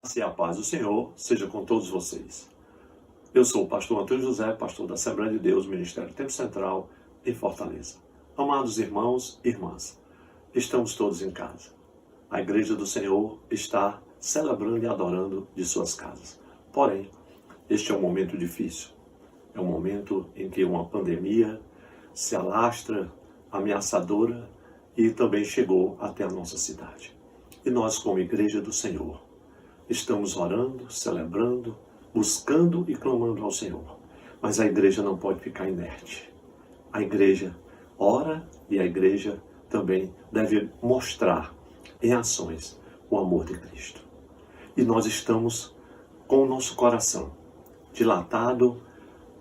Se a paz do Senhor seja com todos vocês. Eu sou o pastor Antônio José, pastor da Assembleia de Deus, Ministério Tempo Central, em Fortaleza. Amados irmãos e irmãs, estamos todos em casa. A Igreja do Senhor está celebrando e adorando de suas casas. Porém, este é um momento difícil. É um momento em que uma pandemia se alastra, ameaçadora, e também chegou até a nossa cidade. E nós, como Igreja do Senhor, estamos orando, celebrando, buscando e clamando ao Senhor. Mas a igreja não pode ficar inerte. A igreja ora e a igreja também deve mostrar em ações o amor de Cristo. E nós estamos com o nosso coração dilatado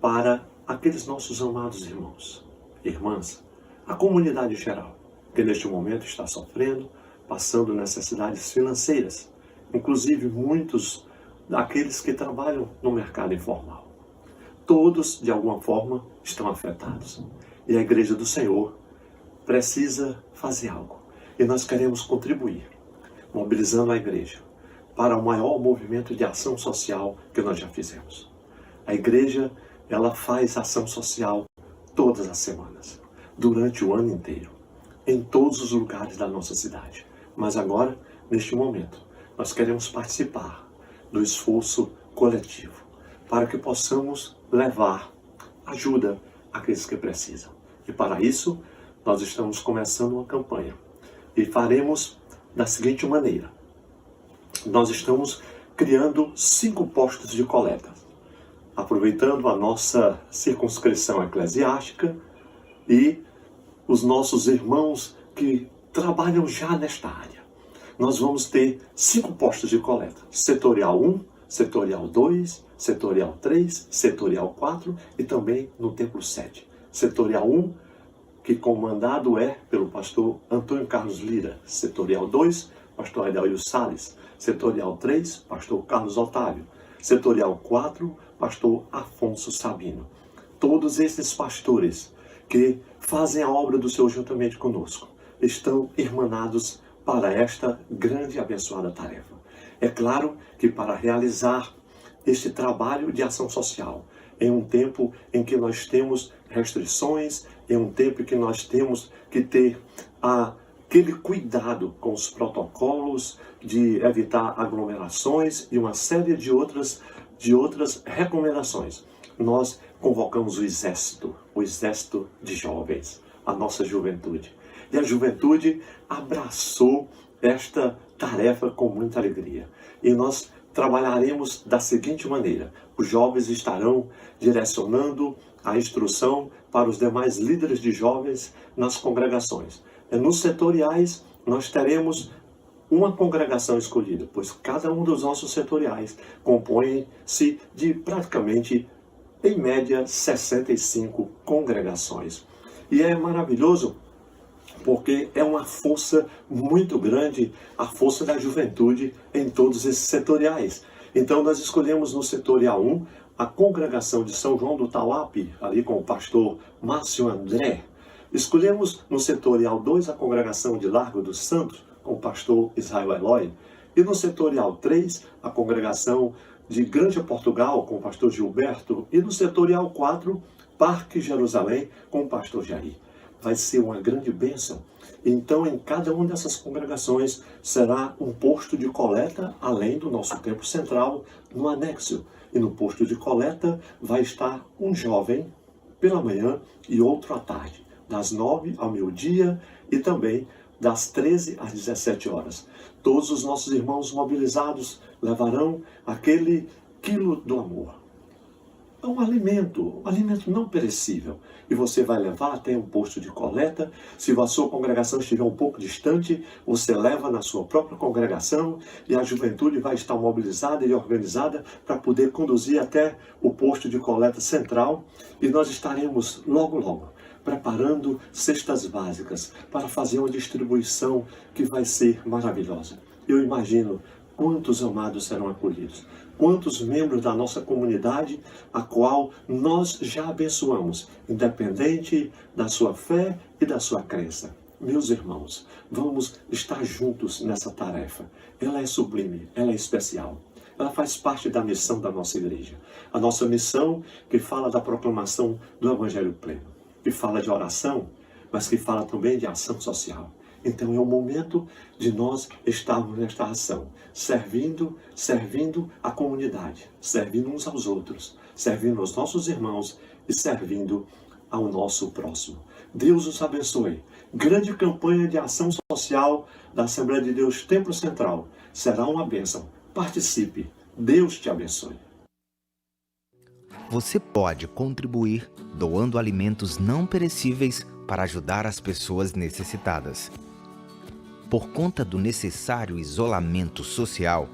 para aqueles nossos amados irmãos, irmãs, a comunidade geral, que neste momento está sofrendo, passando necessidades financeiras. Inclusive muitos daqueles que trabalham no mercado informal. Todos, de alguma forma, estão afetados. E a Igreja do Senhor precisa fazer algo. E nós queremos contribuir, mobilizando a Igreja para o maior movimento de ação social que nós já fizemos. A Igreja, ela faz ação social todas as semanas, durante o ano inteiro, em todos os lugares da nossa cidade. Mas agora, neste momento, nós queremos participar do esforço coletivo para que possamos levar ajuda àqueles que precisam. E para isso, nós estamos começando uma campanha e faremos da seguinte maneira. Nós estamos criando 5 postos de coleta, aproveitando a nossa circunscrição eclesiástica e os nossos irmãos que trabalham já nesta área. Nós vamos ter 5 postos de coleta. Setorial 1, Setorial 2, Setorial 3, Setorial 4 e também no Templo 7. Setorial 1, que comandado é pelo pastor Antônio Carlos Lira. Setorial 2, pastor Adelio Salles. Setorial 3, pastor Carlos Otávio. Setorial 4, pastor Afonso Sabino. Todos esses pastores que fazem a obra do Senhor juntamente conosco estão irmanados para esta grande e abençoada tarefa. É claro que para realizar este trabalho de ação social, em um tempo em que nós temos restrições, em um tempo em que nós temos que ter aquele cuidado com os protocolos de evitar aglomerações e uma série de outras recomendações, nós convocamos o exército de jovens, a nossa juventude. E a juventude abraçou esta tarefa com muita alegria. E nós trabalharemos da seguinte maneira. Os jovens estarão direcionando a instrução para os demais líderes de jovens nas congregações. Nos setoriais, nós teremos uma congregação escolhida, pois cada um dos nossos setoriais compõe-se de praticamente, em média, 65 congregações. E é maravilhoso porque é uma força muito grande, a força da juventude em todos esses setoriais. Então nós escolhemos no setorial 1 a congregação de São João do Tauape, ali com o pastor Márcio André. Escolhemos no setorial 2 a congregação de Largo dos Santos, com o pastor Israel Eloy. E no setorial 3 a congregação de Grande Portugal, com o pastor Gilberto. E no setorial 4, Parque Jerusalém, com o pastor Jair. Vai ser uma grande bênção. Então, em cada uma dessas congregações será um posto de coleta, além do nosso templo central, no anexo. E no posto de coleta vai estar um jovem pela manhã e outro à tarde, das 9 ao meio-dia e também das 13 às 17 horas. Todos os nossos irmãos mobilizados levarão aquele quilo do amor. É um alimento não perecível. E você vai levar até um posto de coleta. Se a sua congregação estiver um pouco distante, você leva na sua própria congregação e a juventude vai estar mobilizada e organizada para poder conduzir até o posto de coleta central. E nós estaremos logo preparando cestas básicas para fazer uma distribuição que vai ser maravilhosa. Eu imagino quantos amados serão acolhidos, quantos membros da nossa comunidade, a qual nós já abençoamos, independente da sua fé e da sua crença. Meus irmãos, vamos estar juntos nessa tarefa. Ela é sublime, ela é especial. ela faz parte da missão da nossa igreja. A nossa missão que fala da proclamação do Evangelho pleno, que fala de oração, mas que fala também de ação social. Então é o momento de nós estarmos nesta ação, servindo a comunidade, servindo uns aos outros, servindo aos nossos irmãos e servindo ao nosso próximo. Deus os abençoe. Grande campanha de ação social da Assembleia de Deus Templo Central. Será uma bênção. Participe. Deus te abençoe. Você pode contribuir doando alimentos não perecíveis para ajudar as pessoas necessitadas. Por conta do necessário isolamento social,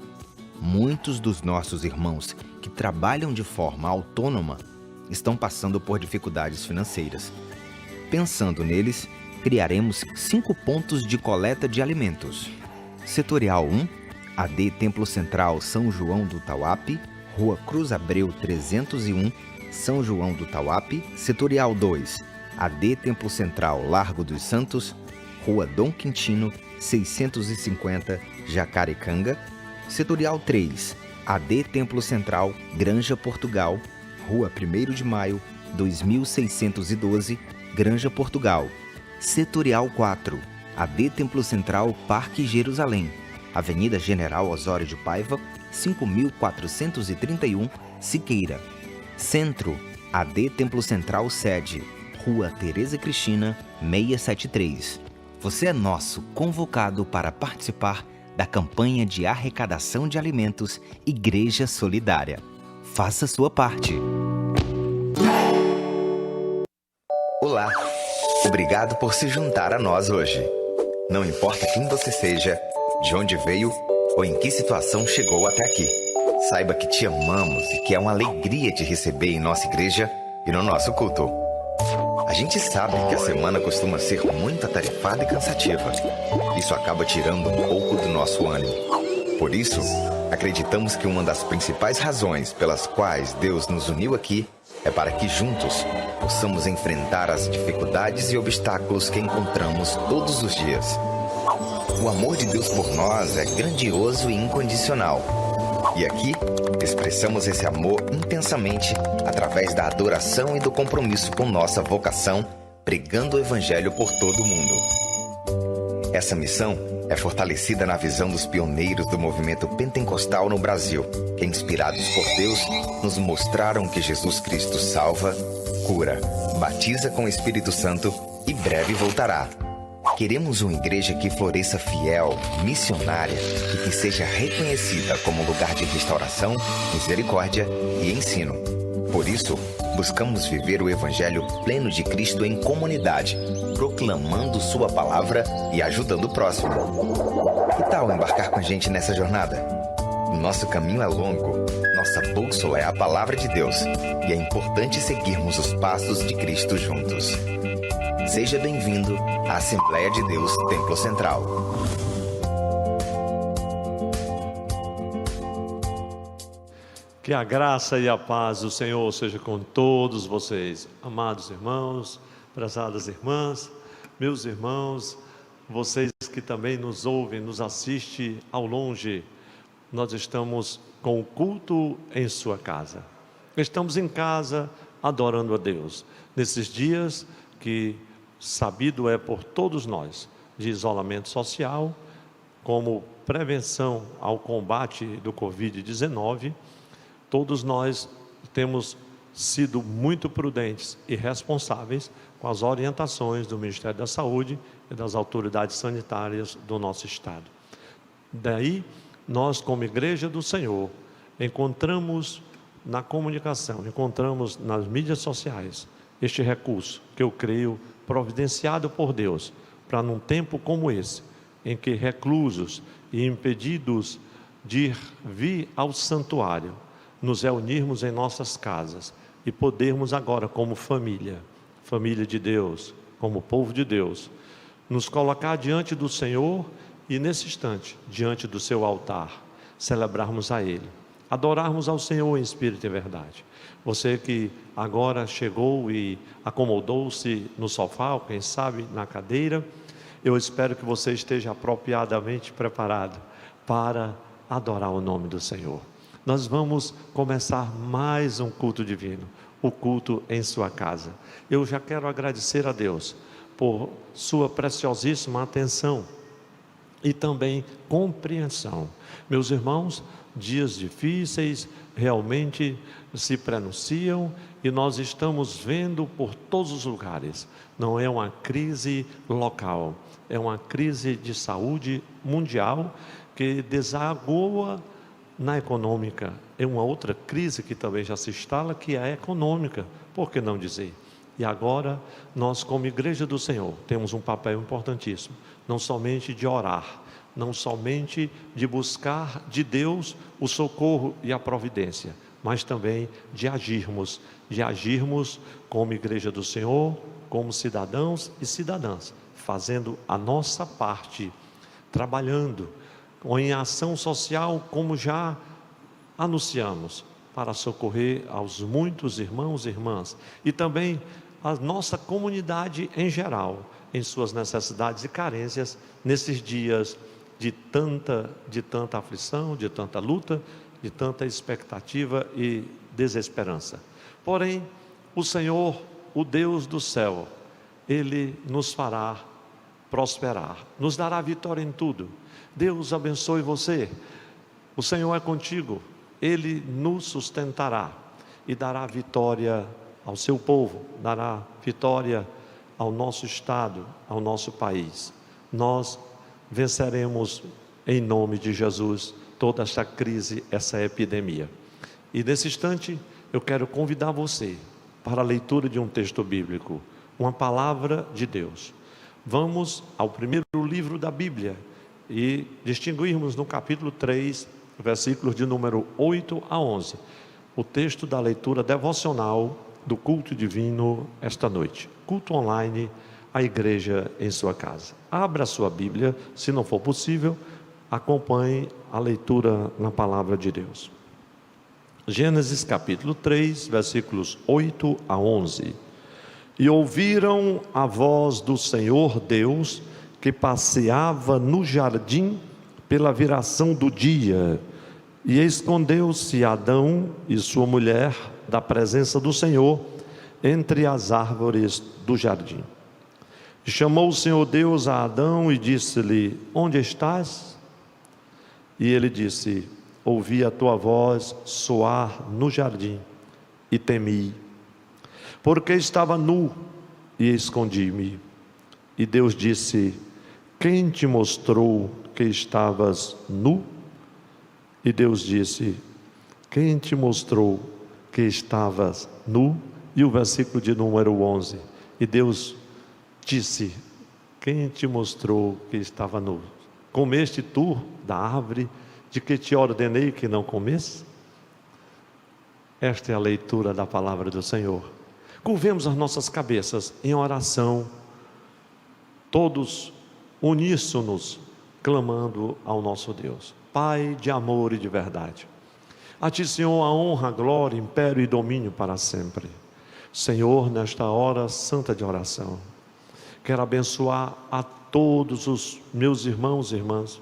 muitos dos nossos irmãos que trabalham de forma autônoma estão passando por dificuldades financeiras. Pensando neles, criaremos 5 pontos de coleta de alimentos. Setorial 1, AD Templo Central São João do Tauape, Rua Cruz Abreu 301, São João do Tauape. Setorial 2, AD Templo Central Largo dos Santos, Rua Dom Quintino 650, Jacarecanga. Setorial 3, AD Templo Central Granja Portugal, Rua 1º de Maio 2612, Granja Portugal. Setorial 4, AD Templo Central Parque Jerusalém, Avenida General Osório de Paiva 5431, Siqueira. Centro, AD Templo Central Sede, Rua Tereza Cristina 673. Você é nosso convocado para participar da campanha de arrecadação de alimentos Igreja Solidária. Faça sua parte. Olá, obrigado por se juntar a nós hoje. Não importa quem você seja, de onde veio ou em que situação chegou até aqui. Saiba que te amamos e que é uma alegria te receber em nossa igreja e no nosso culto. A gente sabe que a semana costuma ser muito atarefada e cansativa. Isso acaba tirando um pouco do nosso ânimo. Por isso, acreditamos que uma das principais razões pelas quais Deus nos uniu aqui é para que juntos possamos enfrentar as dificuldades e obstáculos que encontramos todos os dias. O amor de Deus por nós é grandioso e incondicional. E aqui expressamos esse amor intensamente através da adoração e do compromisso com nossa vocação, pregando o Evangelho por todo o mundo. Essa missão é fortalecida na visão dos pioneiros do movimento pentecostal no Brasil, que, inspirados por Deus, nos mostraram que Jesus Cristo salva, cura, batiza com o Espírito Santo e breve voltará. Queremos uma igreja que floresça fiel, missionária e que seja reconhecida como lugar de restauração, misericórdia e ensino. Por isso, buscamos viver o Evangelho pleno de Cristo em comunidade, proclamando sua palavra e ajudando o próximo. Que tal embarcar com a gente nessa jornada? Nosso caminho é longo, nossa bússola é a palavra de Deus e é importante seguirmos os passos de Cristo juntos. Seja bem-vindo à Assembleia de Deus Templo Central. Que a graça e a paz do Senhor seja com todos vocês, amados irmãos, prezadas irmãs, meus irmãos, vocês que também nos ouvem, nos assistem ao longe. Nós estamos com o culto em sua casa. Estamos em casa adorando a Deus. Nesses dias que sabido é por todos nós, de isolamento social, como prevenção ao combate do Covid-19, todos nós temos sido muito prudentes e responsáveis com as orientações do Ministério da Saúde e das autoridades sanitárias do nosso Estado. Daí, nós como Igreja do Senhor, encontramos na comunicação, encontramos nas mídias sociais, este recurso que eu creio providenciado por Deus, para num tempo como esse, em que reclusos e impedidos de vir ao santuário, nos reunirmos em nossas casas e podermos agora como família de Deus, como povo de Deus, nos colocar diante do Senhor e nesse instante, diante do seu altar, celebrarmos a Ele, adorarmos ao Senhor em espírito e verdade. Você que agora chegou e acomodou-se no sofá, ou quem sabe na cadeira, eu espero que você esteja apropriadamente preparado para adorar o nome do Senhor. nós vamos começar mais um culto divino, o culto em sua casa. Eu já quero agradecer a Deus por sua preciosíssima atenção e também compreensão. Meus irmãos, dias difíceis realmente se prenunciam e nós estamos vendo por todos os lugares. Não é uma crise local, é uma crise de saúde mundial que desagoa na econômica. É uma outra crise que também já se instala, que é a econômica, por que não dizer? E agora, nós como Igreja do Senhor, temos um papel importantíssimo, não somente de orar, não somente de buscar de Deus o socorro e a providência, mas também de agirmos como Igreja do Senhor, como cidadãos e cidadãs, fazendo a nossa parte, trabalhando em ação social, como já anunciamos, para socorrer aos muitos irmãos e irmãs, e também a nossa comunidade em geral, em suas necessidades e carências, nesses dias de tanta aflição, de tanta luta, de tanta expectativa e desesperança. Porém, o Senhor, o Deus do céu, Ele nos fará prosperar, nos dará vitória em tudo. Deus abençoe você, o Senhor é contigo, Ele nos sustentará e dará vitória ao seu povo, dará vitória ao nosso estado, ao nosso país. Nós venceremos em nome de Jesus toda esta crise, essa epidemia. E nesse instante eu quero convidar você para a leitura de um texto bíblico, uma palavra de Deus. Vamos ao primeiro livro da Bíblia e distinguirmos no capítulo 3, versículos de número 8 a 11, o texto da leitura devocional do culto divino esta noite, culto online, a igreja em sua casa. Abra a sua Bíblia, se não for possível, acompanhe a leitura na palavra de Deus. Gênesis capítulo 3, versículos 8 a 11. E ouviram a voz do Senhor Deus, que passeava no jardim pela viração do dia, e escondeu-se Adão e sua mulher da presença do Senhor entre as árvores do jardim. E chamou o Senhor Deus a Adão e disse-lhe: onde estás? E ele disse: ouvi a tua voz soar no jardim e temi, porque estava nu e escondi-me. E Deus disse: quem te mostrou que estavas nu? E Deus disse: quem te mostrou que estavas nu? E o versículo de número 11. E Deus disse: quem te mostrou que estava nu? Comeste tu da árvore de que te ordenei que não comesse? Esta é a leitura da palavra do Senhor. Curvemos as nossas cabeças em oração, todos uníssonos, clamando ao nosso Deus. Pai de amor e de verdade, a Ti, Senhor, a honra, a glória, império e domínio para sempre. Senhor, nesta hora santa de oração, quero abençoar a todos os meus irmãos e irmãs,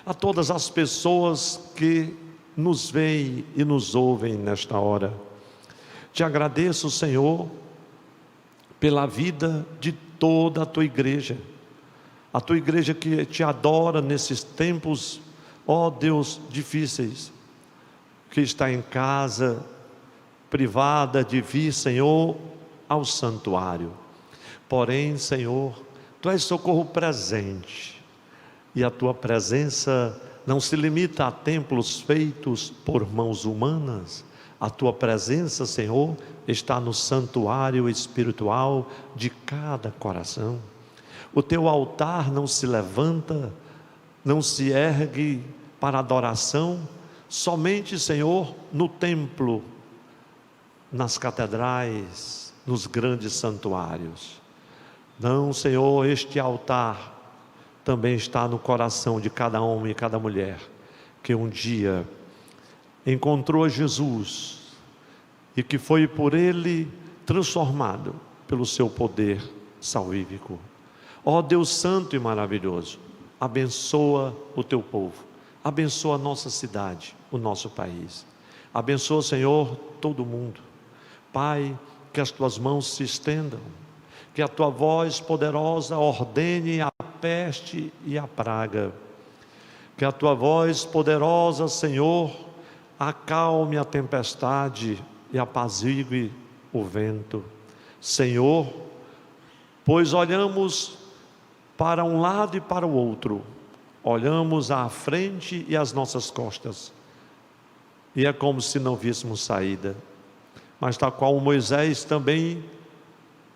a todas as pessoas que nos veem e nos ouvem nesta hora. Te agradeço, Senhor, pela vida de toda a Tua igreja que Te adora nesses tempos, ó Deus, difíceis, que está em casa, privada de vir, Senhor, ao santuário. Porém, Senhor, Tu és socorro presente, e a Tua presença não se limita a templos feitos por mãos humanas. A Tua presença, Senhor, está no santuário espiritual de cada coração. O Teu altar não se levanta, não se ergue para adoração, somente, Senhor, no templo, nas catedrais, nos grandes santuários. Não, Senhor, este altar também está no coração de cada homem e cada mulher que um dia encontrou Jesus e que foi por Ele transformado pelo Seu poder salvífico. Ó Deus santo e maravilhoso, abençoa o Teu povo, abençoa a nossa cidade, o nosso país. Abençoa, Senhor, todo mundo. Pai, que as tuas mãos se estendam, que a tua voz poderosa ordene a peste e a praga, que a tua voz poderosa, Senhor, acalme a tempestade e apazigue o vento. Senhor, pois olhamos para um lado e para o outro, olhamos à frente e às nossas costas, e é como se não víssemos saída. Mas tal qual Moisés também,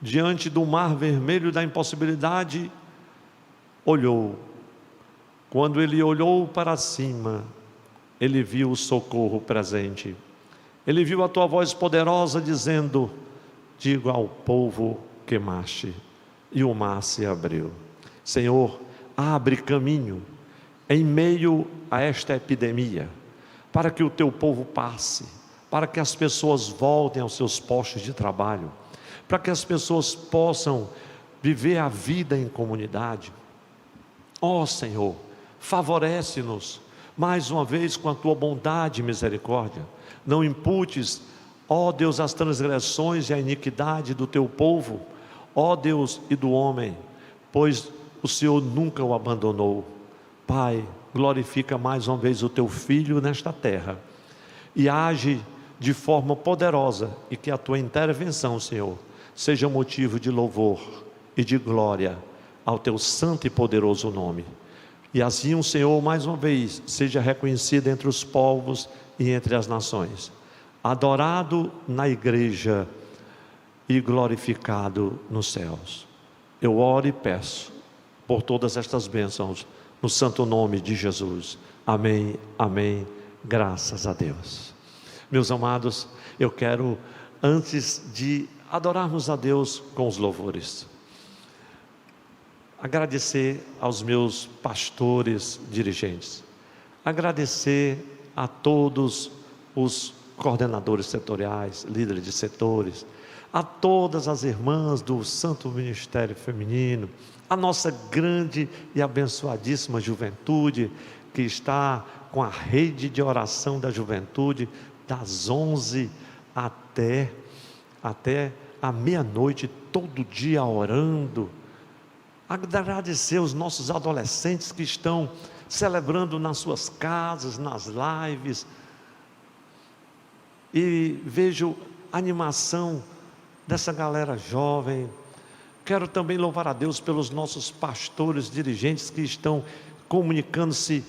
diante do mar vermelho da impossibilidade, olhou. Quando ele olhou para cima, ele viu o socorro presente. Ele viu a tua voz poderosa dizendo: digo ao povo que marche. E o mar se abriu. Senhor, abre caminho em meio a esta epidemia, para que o teu povo passe, para que as pessoas voltem aos seus postos de trabalho, para que as pessoas possam viver a vida em comunidade. Ó Senhor, favorece-nos mais uma vez com a tua bondade e misericórdia. Não imputes, ó Deus, as transgressões e a iniquidade do teu povo, ó Deus, e do homem, pois o Senhor nunca o abandonou. Pai, glorifica mais uma vez o teu Filho nesta terra e age de forma poderosa, e que a tua intervenção, Senhor, seja motivo de louvor e de glória ao teu santo e poderoso nome. E assim o Senhor mais uma vez seja reconhecido entre os povos e entre as nações, adorado na igreja e glorificado nos céus. Eu oro e peço por todas estas bênçãos no santo nome de Jesus. Amém, amém, graças a Deus. Meus amados, eu quero, antes de adorarmos a Deus com os louvores, agradecer aos meus pastores dirigentes, agradecer a todos os coordenadores setoriais, líderes de setores, a todas as irmãs do Santo Ministério Feminino, a nossa grande e abençoadíssima juventude, que está com a rede de oração da juventude, das 11 até a meia-noite, todo dia orando. Agradecer os nossos adolescentes que estão celebrando nas suas casas, nas lives, e vejo a animação dessa galera jovem. Quero também louvar a Deus pelos nossos pastores dirigentes que estão comunicando-se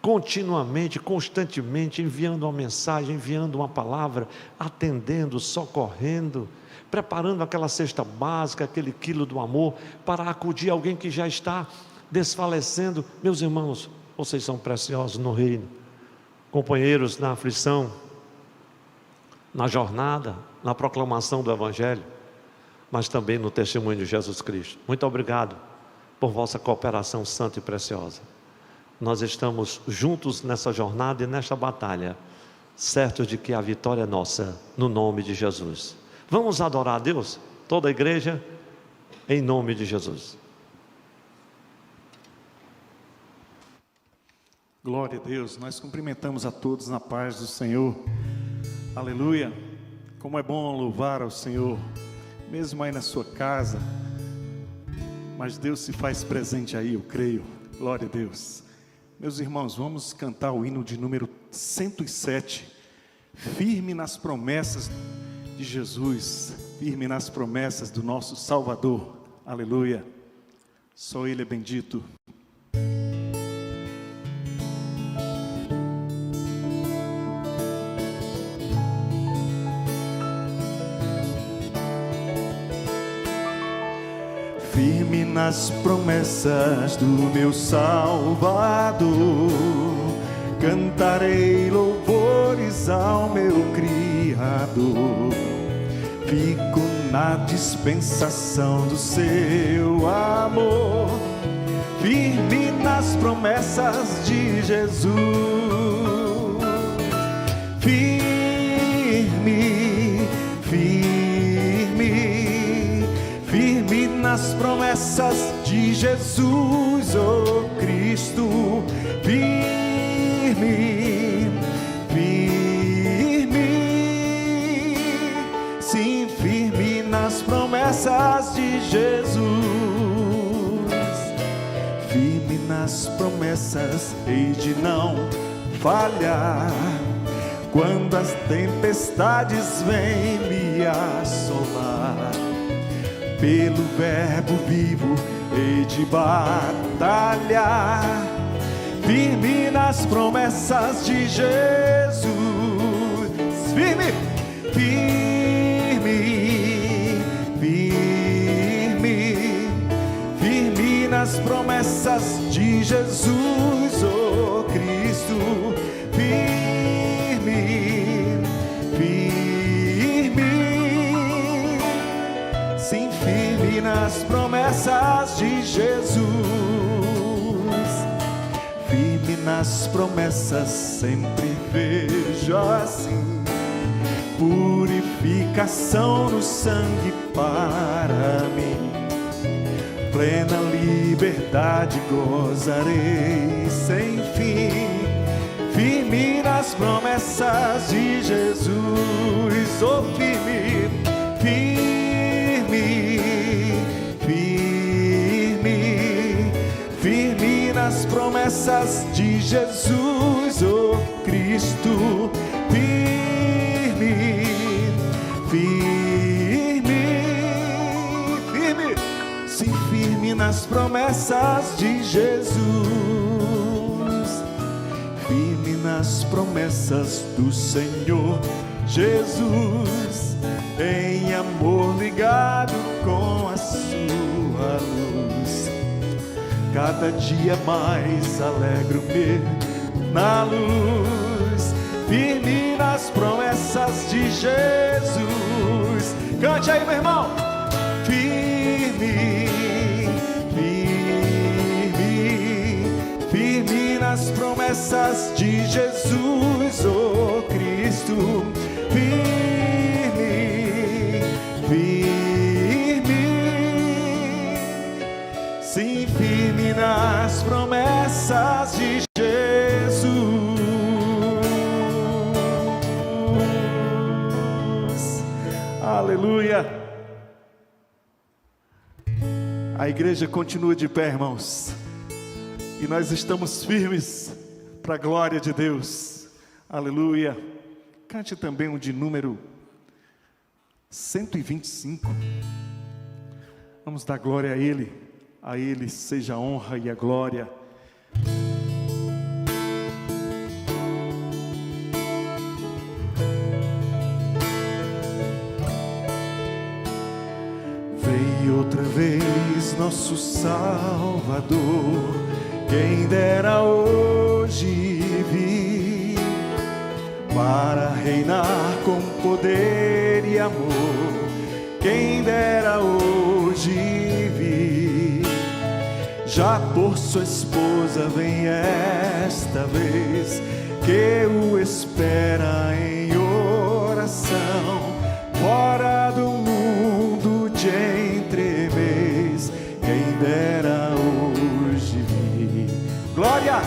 continuamente, constantemente, enviando uma mensagem, enviando uma palavra, atendendo, socorrendo, preparando aquela cesta básica, aquele quilo do amor, para acudir alguém que já está desfalecendo. Meus irmãos, vocês são preciosos no reino, companheiros na aflição, na jornada, na proclamação do Evangelho, mas também no testemunho de Jesus Cristo. Muito obrigado por vossa cooperação santa e preciosa. Nós estamos juntos nessa jornada e nesta batalha, certos de que a vitória é nossa, no nome de Jesus. Vamos adorar a Deus, toda a igreja, em nome de Jesus. Glória a Deus, nós cumprimentamos a todos na paz do Senhor. Aleluia. Como é bom louvar ao Senhor, mesmo aí na sua casa, mas Deus se faz presente aí, eu creio. Glória a Deus. Meus irmãos, vamos cantar o hino de número 107, firme nas promessas de Jesus, firme nas promessas do nosso Salvador. Aleluia. Só Ele é bendito. Firme nas promessas do meu Salvador, cantarei louvores ao meu Criador. Fico na dispensação do seu amor, firme nas promessas de Jesus. Firme, firme, firme nas promessas de Jesus, oh Cristo. Firme, nas promessas, hei de não falhar. Quando as tempestades vêm me assolar, pelo verbo vivo hei de batalhar, firme nas promessas de Jesus. Firme, firme, firme, firme nas promessas de Jesus, oh Cristo. Firme, firme, sim, firme nas promessas de Jesus. Firme nas promessas, sempre vejo assim. Purificação no sangue para mim. Plena liberdade gozarei sem fim. Firme nas promessas de Jesus. Oh, firme, firme, firme, firme nas promessas de Jesus, oh Cristo. Firme, firme, firme, sim, firme nas promessas de Jesus. Firme nas promessas do Senhor Jesus, em amor ligado com a sua luz. Cada dia mais alegro-me na luz. Firme nas promessas de Jesus. Cante aí, meu irmão. Firme, firme, firme nas promessas de Jesus, oh Cristo. Firme, firme, sim, firme nas promessas de Jesus. Aleluia. A igreja continua de pé, irmãos, e nós estamos firmes para a glória de Deus. Aleluia. Cante também o de número 125. Vamos dar glória a Ele seja a honra e a glória. Veio outra vez nosso Salvador, quem dera hoje vir, para reinar com poder e amor. Quem dera hoje vir, já por sua esposa vem esta vez, que o espera em oração, fora do mundo de entremês. Quem dera hoje vir. Glória,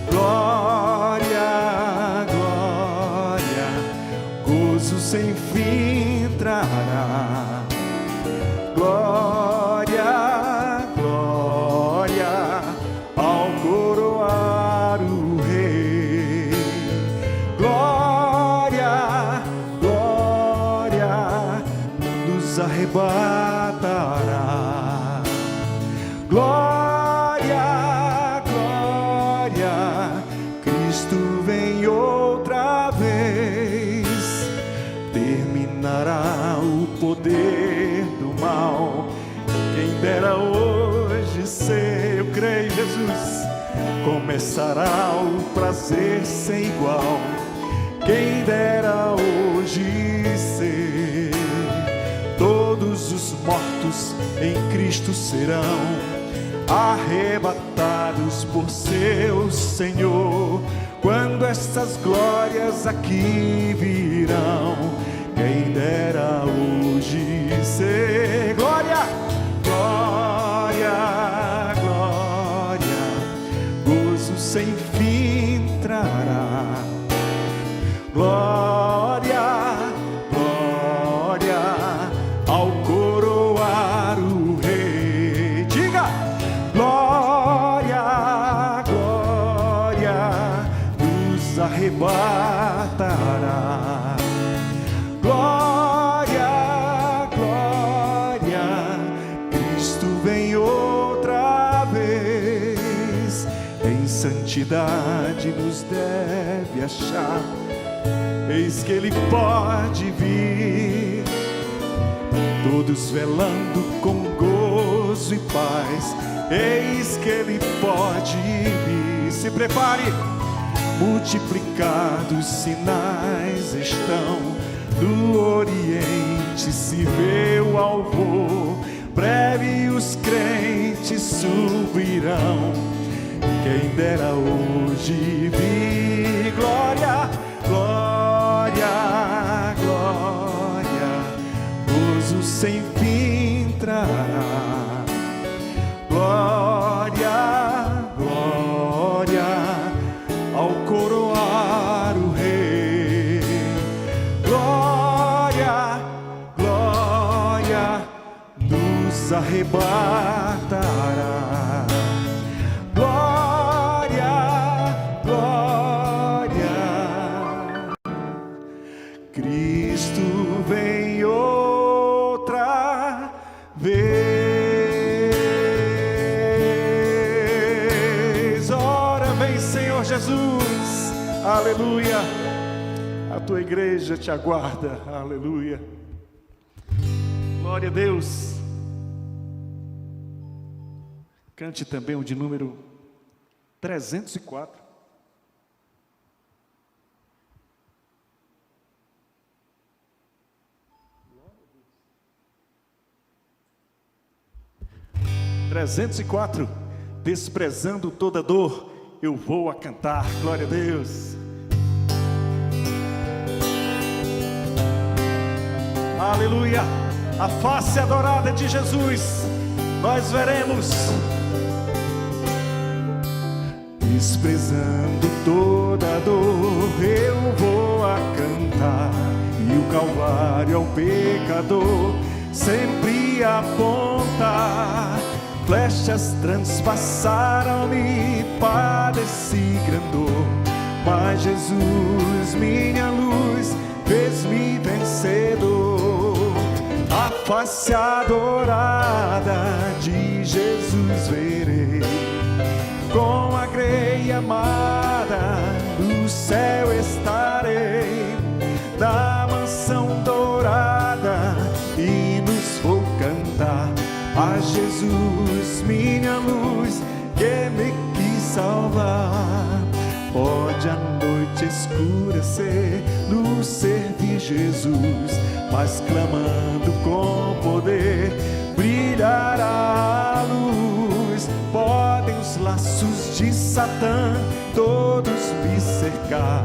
glória, glória, gozo sem fim trará. Glória, glória, ao coroar o Rei. Glória, glória, nos arrebatará. Glória, glória, Cristo vem outra vez. Terminará o poder do mal. Quem dera hoje ser, eu creio, Jesus. Começará o prazer sem igual. Quem dera hoje ser. Todos os mortos em Cristo serão arrebatados por seu Senhor, quando essas glórias aqui virão. Quem dera hoje ser. Glória, glória, glória, gozo sem fim trará. Glória, glória, ao coroar o Rei. Diga, glória, achar. Eis que Ele pode vir, todos velando com gozo e paz. Eis que Ele pode vir. Se prepare, multiplicados sinais estão. Do Oriente se vê o alvor, breve os crentes subirão. Quem dera hoje vir. Glória, glória, glória, gozo sem fim trará. Glória, glória, ao coroar o Rei. Glória, glória, nos arrebatará. Glória, glória, Cristo vem outra vez. Ora vem, Senhor Jesus, aleluia. A tua igreja te aguarda, aleluia. Glória a Deus. Cante também o de número 304. Desprezando toda dor, eu vou a cantar. Glória a Deus. Aleluia. A face adorada de Jesus nós veremos. Desprezando toda dor, eu vou a cantar. E o Calvário ao pecador sempre aponta. Flechas transpassaram-me, padeci grande dor, mas Jesus, minha luz, fez-me vencedor. A face adorada de Jesus verei, com a grei amada no céu estarei, na mansão dourada, e nos vou cantar. A Jesus, minha luz, que me quis salvar. Pode a noite escurecer no servir Jesus, mas clamando com poder brilhará a luz. Podem os laços de Satã todos me cercar,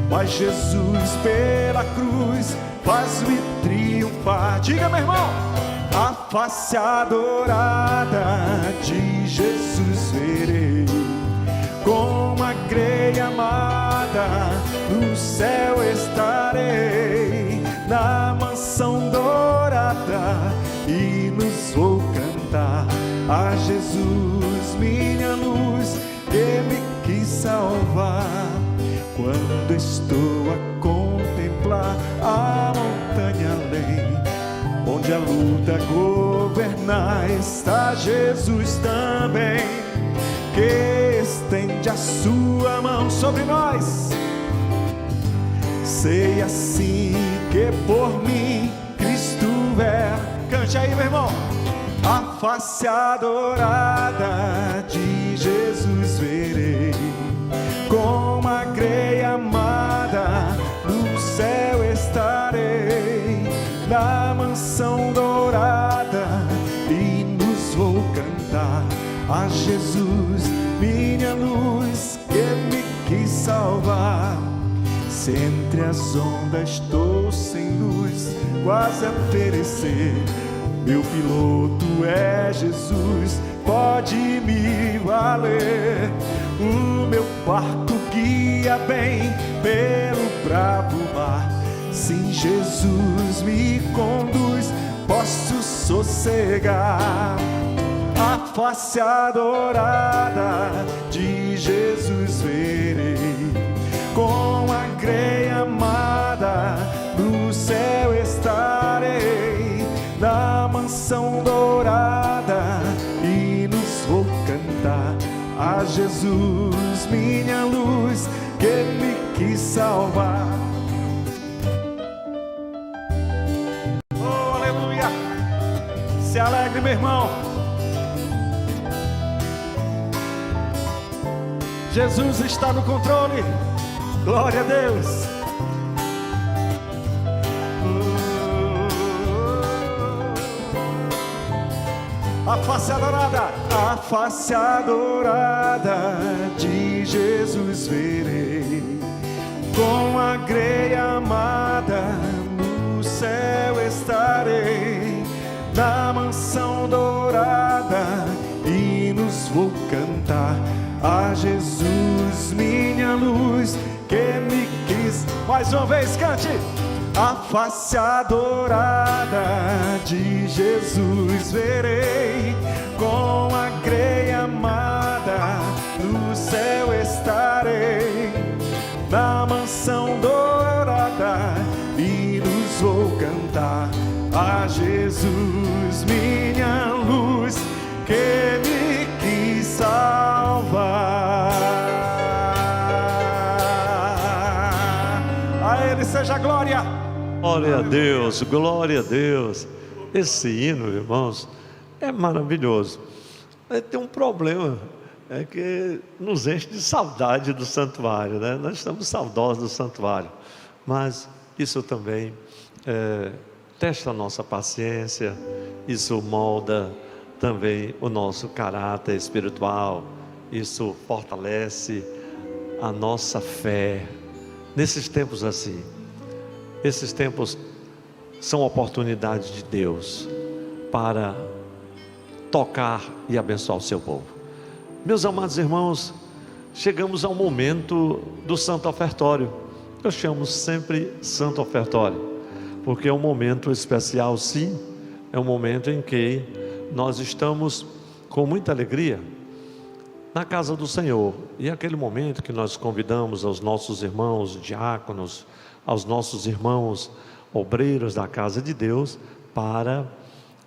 mas Jesus pela cruz faz-me triunfar. Diga, meu irmão. A face adorada de Jesus verei, com a grei amada no céu estarei, na mansão dourada, e nos vou cantar. A Jesus, minha luz, que me quis salvar. Quando estou a contemplar a montanha além, onde a luta governar, está Jesus também, que estende a sua mão sobre nós. Sei assim que por mim Cristo é. Cante aí, meu irmão. A face adorada de Jesus verei, com a grei amada no céu estarei, na mansão dourada, e nos vou cantar. A Jesus, minha luz, que me quis salvar. Se entre as ondas estou sem luz, quase a perecer, meu piloto é Jesus, pode me valer. O meu barco guia bem pelo bravo mar. Sim, Jesus me conduz, posso sossegar. A face adorada de Jesus verei, com a grei amada no céu estarei, na mansão dourada, e nos vou cantar. A Jesus, minha luz, que me quis salvar. Oh, aleluia! Se alegre, meu irmão. Jesus está no controle. Glória a Deus. A face adorada de Jesus verei, com a greia amada no céu estarei, na mansão dourada hinos vou cantar a Jesus, minha luz, que me quis. Mais uma vez, cante. A face adorada de Jesus verei, com a greia amada no céu estarei, na mansão dourada hinos vou cantar a Jesus, minha luz, que me quis salvar. A Ele seja a glória. Glória a Deus, glória a Deus. Esse hino, irmãos, é maravilhoso. Tem um problema, é que nos enche de saudade do santuário, né? Nós estamos saudosos do santuário, mas isso também testa a nossa paciência, isso molda também o nosso caráter espiritual, isso fortalece a nossa fé. Nesses tempos assim, esses tempos são oportunidades de Deus para tocar e abençoar o seu povo. Meus amados irmãos, chegamos ao momento do Santo Ofertório. Eu chamo sempre Santo Ofertório, porque é um momento especial, sim. É um momento em que nós estamos com muita alegria na casa do Senhor. E é aquele momento que nós convidamos aos nossos irmãos diáconos, aos nossos irmãos obreiros da casa de Deus, para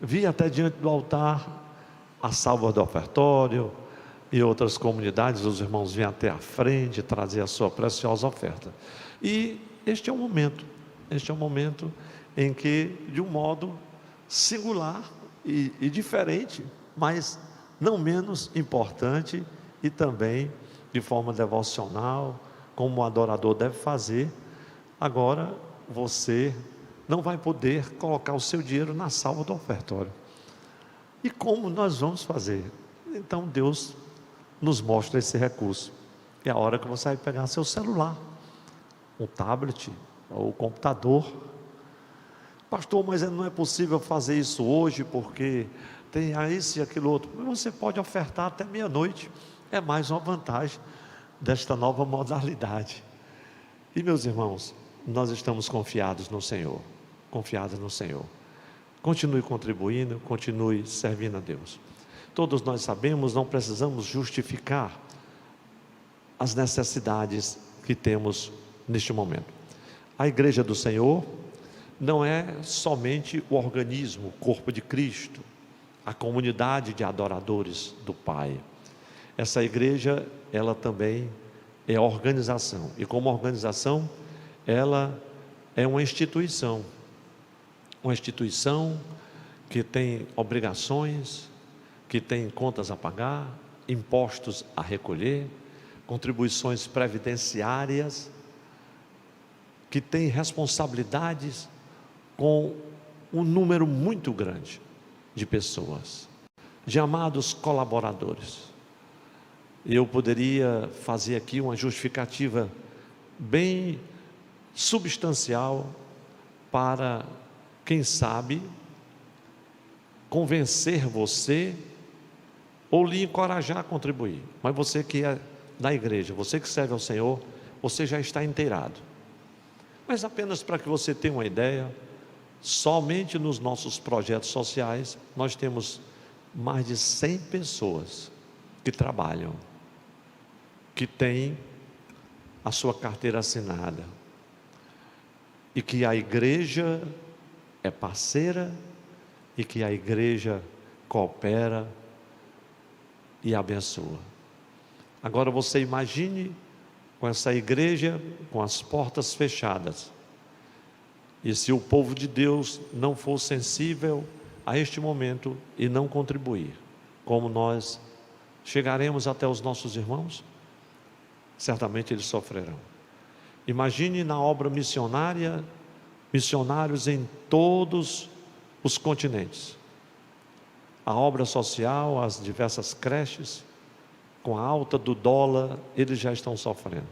vir até diante do altar, a salva do ofertório, e outras comunidades, os irmãos vêm até a frente trazer a sua preciosa oferta. E este é o momento em que, de um modo singular e diferente, mas não menos importante, e também de forma devocional, como o adorador deve fazer, agora você não vai poder colocar o seu dinheiro na salva do ofertório. E como nós vamos fazer? Então Deus nos mostra esse recurso. É a hora que você vai pegar seu celular, um tablet ou computador. Pastor, mas não é possível fazer isso hoje porque tem isso e aquilo outro. Você pode ofertar até meia-noite. É mais uma vantagem desta nova modalidade. E meus irmãos, nós estamos confiados no Senhor. Confiados no Senhor. Continue contribuindo, continue servindo a Deus. Todos nós sabemos, não precisamos justificar as necessidades que temos neste momento. A igreja do Senhor não é somente o organismo, o corpo de Cristo, a comunidade de adoradores do Pai. Essa igreja, ela também é organização, e como organização, ela é uma instituição que tem obrigações, que tem contas a pagar, impostos a recolher, contribuições previdenciárias, que tem responsabilidades com um número muito grande de pessoas, de amados colaboradores. Eu poderia fazer aqui uma justificativa bem substancial para, quem sabe, convencer você ou lhe encorajar a contribuir. Mas você que é da igreja, você que serve ao Senhor, você já está inteirado. Mas apenas para que você tenha uma ideia, somente nos nossos projetos sociais nós temos mais de 100 pessoas que trabalham, que têm a sua carteira assinada, e que a igreja é parceira, e que a igreja coopera e abençoa. Agora você imagine com essa igreja com as portas fechadas. E se o povo de Deus não for sensível a este momento e não contribuir, como nós chegaremos até os nossos irmãos? Certamente eles sofrerão. Imagine na obra missionária, missionários em todos os continentes. A obra social, as diversas creches, com a alta do dólar, eles já estão sofrendo.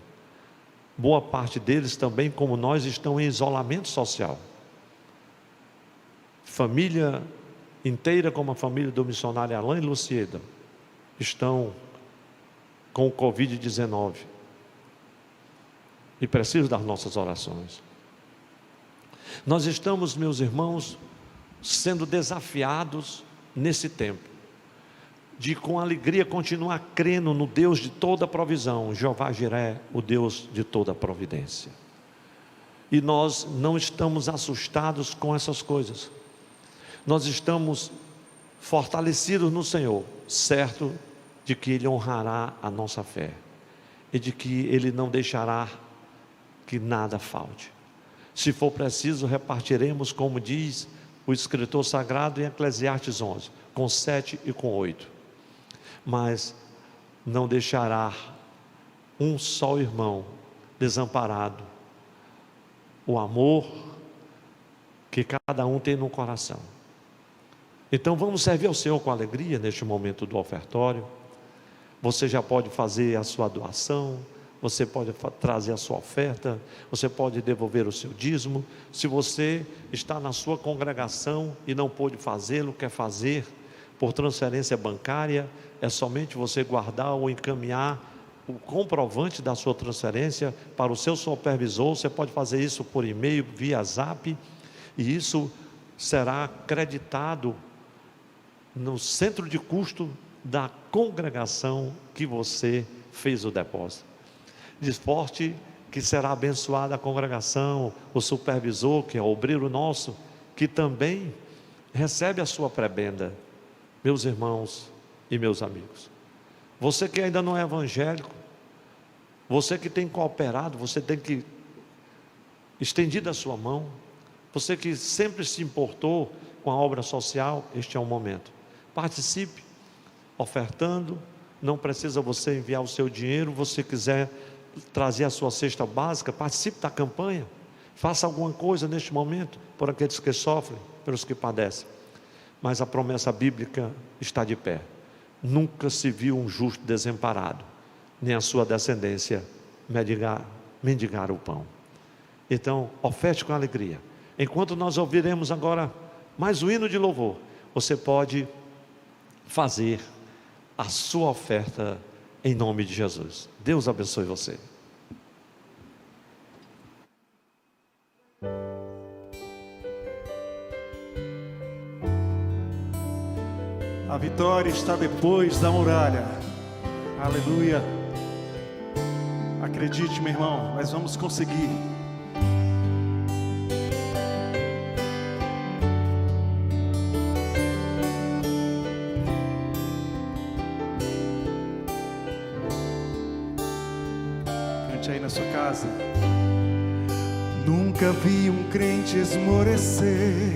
Boa parte deles também, como nós, estão em isolamento social. Família inteira, como a família do missionário Alain e Lucieda, estão com o Covid-19 e precisam das nossas orações. Nós estamos, meus irmãos, sendo desafiados nesse tempo de com alegria continuar crendo no Deus de toda provisão, Jeová Jiré, o Deus de toda providência. E nós não estamos assustados com essas coisas. Nós estamos fortalecidos no Senhor, certo de que Ele honrará a nossa fé e de que Ele não deixará que nada falte. Se for preciso, repartiremos, como diz o escritor sagrado em Eclesiastes 11, com 7 e com 8. Mas não deixará um só irmão desamparado. O amor que cada um tem no coração. Então vamos servir ao Senhor com alegria neste momento do ofertório. Você já pode fazer a sua doação, você pode trazer a sua oferta, você pode devolver o seu dízimo. Se você está na sua congregação e não pôde fazê-lo, quer fazer por transferência bancária, é somente você guardar ou encaminhar o comprovante da sua transferência para o seu supervisor. Você pode fazer isso por e-mail, via Zap, e isso será creditado no centro de custo da congregação que você fez o depósito. De sorte que será abençoada a congregação, o supervisor, que é o obreiro nosso, que também recebe a sua prebenda. Meus irmãos e meus amigos, você que ainda não é evangélico, você que tem cooperado, você tem que estendido a sua mão, você que sempre se importou com a obra social, este é o momento. Participe, ofertando. Não precisa você enviar o seu dinheiro. Você quiser trazer a sua cesta básica, participe da campanha, faça alguma coisa neste momento, por aqueles que sofrem, pelos que padecem. Mas a promessa bíblica está de pé: nunca se viu um justo desamparado, nem a sua descendência mendigar o pão. Então, oferte com alegria. Enquanto nós ouviremos agora mais um hino de louvor, você pode fazer a sua oferta em nome de Jesus. Deus abençoe você. A vitória está depois da muralha. Aleluia. Acredite, meu irmão, nós vamos conseguir. Cante aí na sua casa. Nunca vi um crente esmorecer,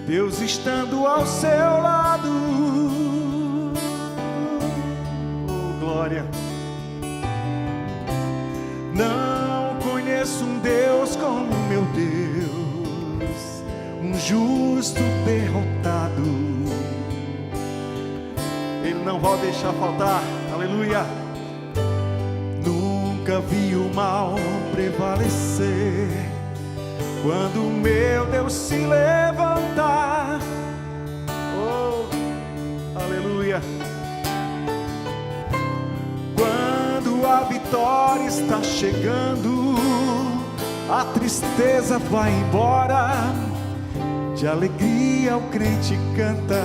Deus estando ao seu lado. Oh, glória. Não conheço um Deus como meu Deus, um justo derrotado. Ele não vai deixar faltar. Aleluia. Nunca vi o mal prevalecer, quando meu Deus se levantar. Oh, aleluia. Quando a vitória está chegando, a tristeza vai embora, de alegria o crente canta.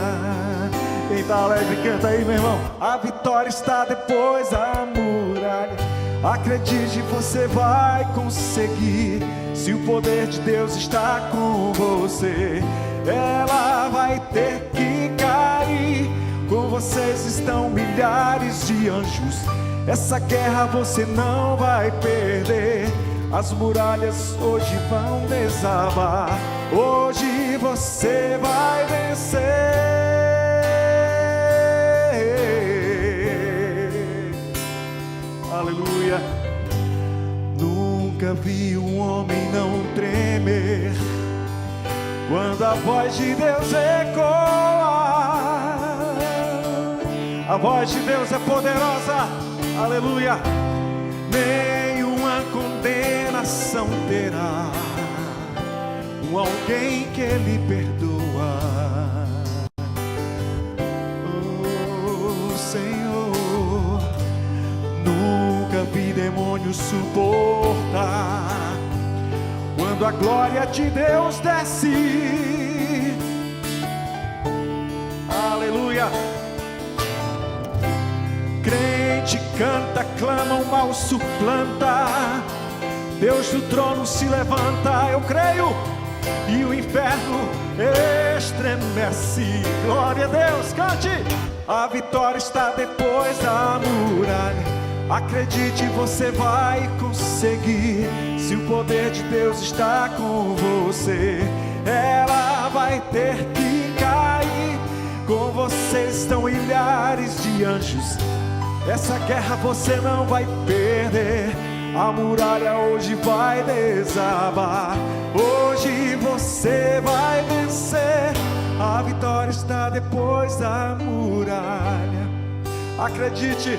Quem está alegre canta aí, meu irmão. A vitória está depois da muralha. Acredite, você vai conseguir. Se o poder de Deus está com você, ela vai ter que cair. Com vocês estão milhares de anjos, Essa guerra você não vai perder. As muralhas hoje vão desabar. Hoje você vai vencer. Aleluia. Nunca vi um homem não tremer quando a voz de Deus ecoa. A voz de Deus é poderosa. Aleluia. Nenhuma condenação terá um alguém que Ele perdoa. Oh Senhor, nunca vi demônio suportar quando a glória de Deus desce. Aleluia. Crente canta, clama, o mal suplanta. Deus do trono se levanta, eu creio, e o inferno estremece. Glória a Deus, cante. A vitória está depois da muralha. Acredite, você vai conseguir. Se o poder de Deus está com você, ela vai ter que cair. Com você estão milhares de anjos. Essa guerra você não vai perder. A muralha hoje vai desabar. Hoje você vai vencer. A vitória está depois da muralha. Acredite,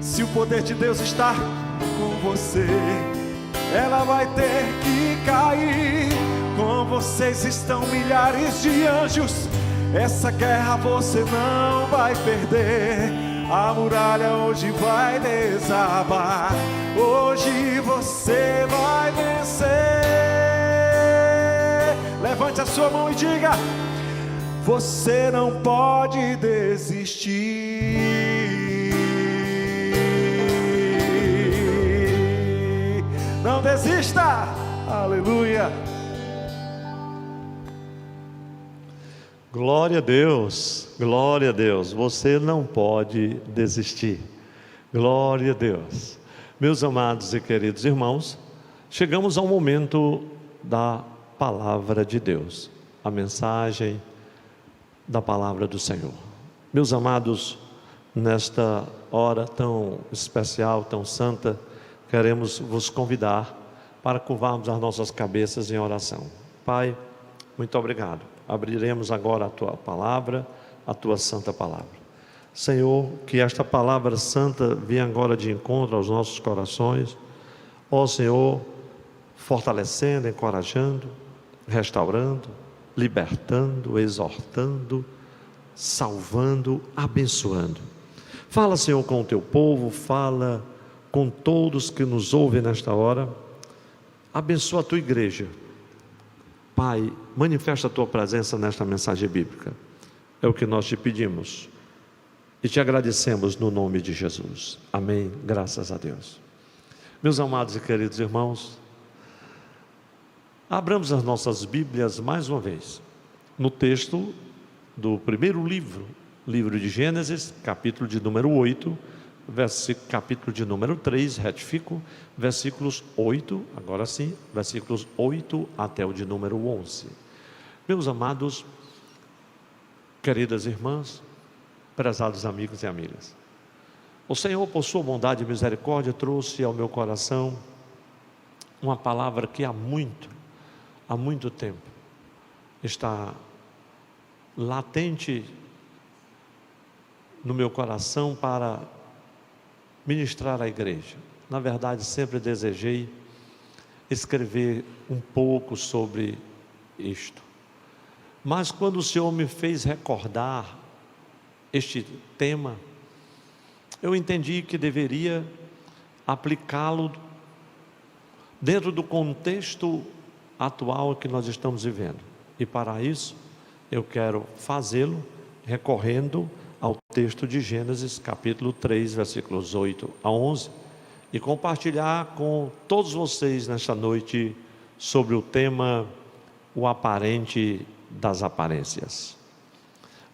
se o poder de Deus está com você, ela vai ter que cair. Com vocês estão milhares de anjos. Essa guerra você não vai perder. A muralha hoje vai desabar. Hoje você vai vencer. Levante a sua mão e diga: você não pode desistir. Não desista. Aleluia. Glória a Deus, glória a Deus, você não pode desistir, glória a Deus. Meus amados e queridos irmãos, chegamos ao momento da palavra de Deus, a mensagem da palavra do Senhor. Meus amados, nesta hora tão especial, tão santa, queremos vos convidar para curvarmos as nossas cabeças em oração. Pai, muito obrigado. Abriremos agora a Tua palavra, a Tua santa palavra. Senhor, que esta palavra santa venha agora de encontro aos nossos corações. Ó Senhor, fortalecendo, encorajando, restaurando, libertando, exortando, salvando, abençoando. Fala, Senhor, com o Teu povo, fala com todos que nos ouvem nesta hora. Abençoa a Tua igreja. Pai, manifesta a Tua presença nesta mensagem bíblica. É o que nós te pedimos e te agradecemos no nome de Jesus. Amém, graças a Deus. Meus amados e queridos irmãos, abramos as nossas Bíblias mais uma vez no texto do primeiro livro de Gênesis, capítulo de número 8, capítulo de número 3, retifico, versículos 8, agora sim, versículos 8 até o de número 11. Meus amados, queridas irmãs, prezados amigos e amigas, o Senhor, por sua bondade e misericórdia, trouxe ao meu coração uma palavra que há muito tempo está latente no meu coração para ministrar à igreja. Na verdade, sempre desejei escrever um pouco sobre isto, mas quando o Senhor me fez recordar este tema, eu entendi que deveria aplicá-lo dentro do contexto atual que nós estamos vivendo, e para isso eu quero fazê-lo recorrendo ao texto de Gênesis capítulo 3, versículos 8 a 11, e compartilhar com todos vocês nesta noite sobre o tema o aparente das aparências.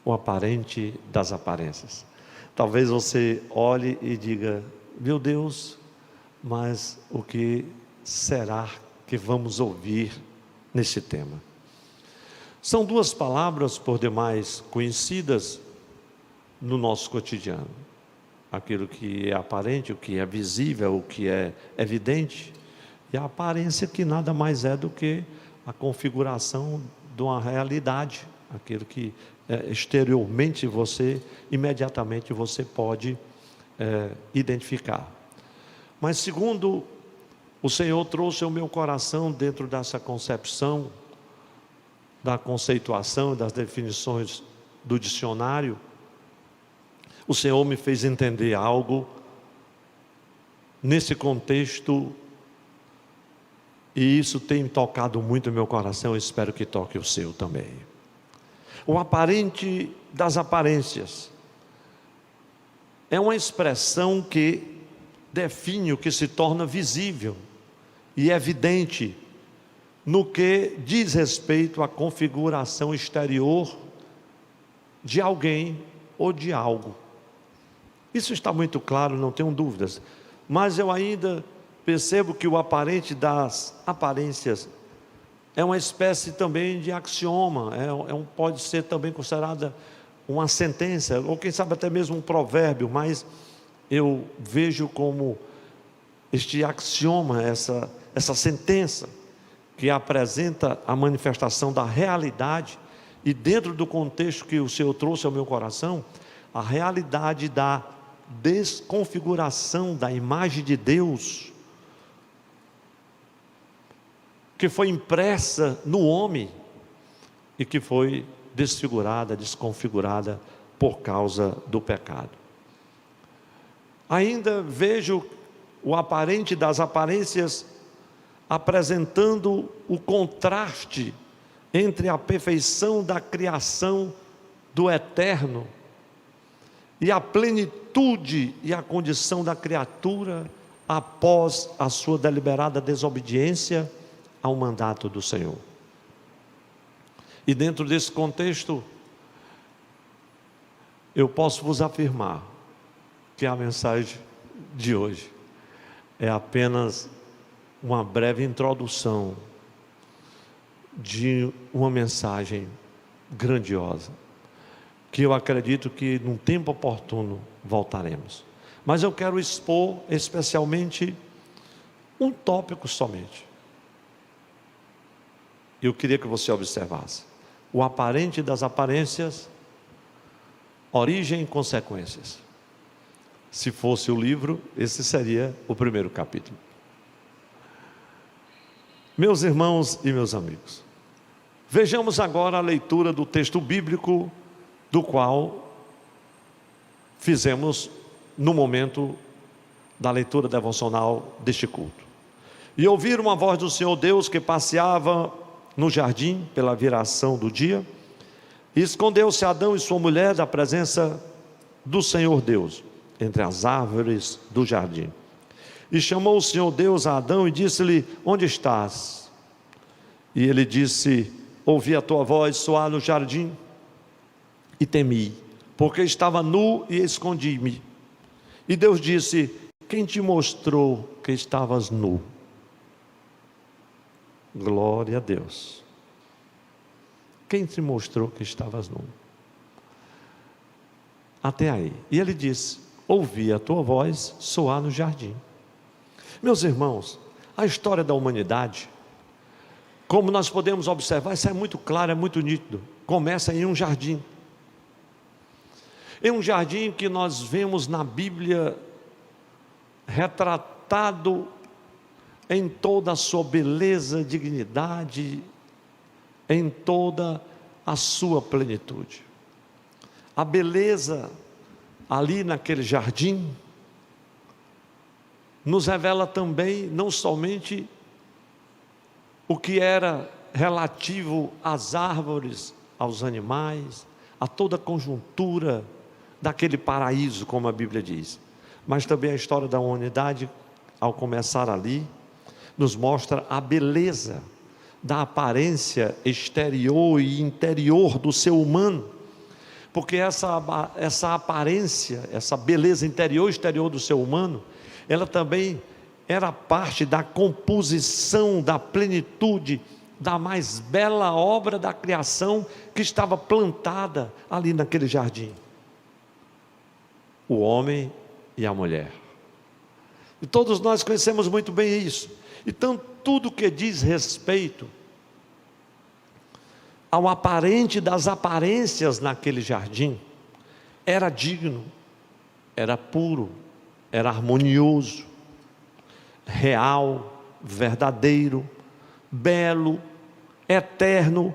O aparente das aparências. Talvez você olhe e diga: meu Deus, mas o que será que vamos ouvir nesse tema? São duas palavras por demais conhecidas no nosso cotidiano: aquilo que é aparente, o que é visível, o que é evidente, e a aparência, que nada mais é do que a configuração de uma realidade, aquilo que exteriormente imediatamente você pode identificar. Mas segundo o Senhor trouxe ao meu coração, dentro dessa concepção, da conceituação, das definições do dicionário, o Senhor me fez entender algo nesse contexto, e isso tem tocado muito o meu coração. Eu espero que toque o seu também. O aparente das aparências é uma expressão que define o que se torna visível e evidente no que diz respeito à configuração exterior de alguém ou de algo. Isso está muito claro, não tenho dúvidas, mas eu ainda percebo que o aparente das aparências é uma espécie também de axioma, pode ser também considerada uma sentença, ou quem sabe até mesmo um provérbio, mas eu vejo como este axioma, essa sentença, que apresenta a manifestação da realidade, e dentro do contexto que o Senhor trouxe ao meu coração, a realidade da desconfiguração da imagem de Deus, que foi impressa no homem e que foi desfigurada, desconfigurada por causa do pecado. Ainda vejo o aparente das aparências apresentando o contraste entre a perfeição da criação do eterno e a plenitude e a condição da criatura após a sua deliberada desobediência ao mandato do Senhor. E dentro desse contexto, eu posso vos afirmar que a mensagem de hoje é apenas uma breve introdução de uma mensagem grandiosa, que eu acredito que num tempo oportuno voltaremos. Mas eu quero expor especialmente um tópico somente. Eu queria que você observasse: o aparente das aparências, origem e consequências. Se fosse o livro, esse seria o primeiro capítulo. Meus irmãos e meus amigos, vejamos agora a leitura do texto bíblico, do qual fizemos no momento da leitura devocional deste culto. E ouviram uma voz do Senhor Deus que passeava no jardim pela viração do dia, e escondeu-se Adão e sua mulher da presença do Senhor Deus entre as árvores do jardim. E chamou o Senhor Deus a Adão e disse-lhe: onde estás? E ele disse: ouvi a tua voz soar no jardim e temi, porque estava nu e escondi-me. E Deus disse: quem te mostrou que estavas nu? Glória a Deus. Quem te mostrou que estavas nu? Até aí. E ele disse: ouvi a tua voz soar no jardim. Meus irmãos, a história da humanidade, como nós podemos observar, isso é muito claro, é muito nítido. Começa em um jardim. Em um jardim que nós vemos na Bíblia retratado em toda a sua beleza, dignidade, em toda a sua plenitude. A beleza ali naquele jardim nos revela também não somente o que era relativo às árvores, aos animais, a toda a conjuntura daquele paraíso, como a Bíblia diz, mas também a história da humanidade, ao começar ali, nos mostra a beleza da aparência exterior e interior do ser humano, porque essa aparência, essa beleza interior e exterior do ser humano, ela também era parte da composição, da plenitude, da mais bela obra da criação que estava plantada ali naquele jardim. O homem e a mulher. E todos nós conhecemos muito bem isso. Então, tudo que diz respeito ao aparente das aparências naquele jardim, era digno, era puro, era harmonioso, real, verdadeiro, belo, eterno,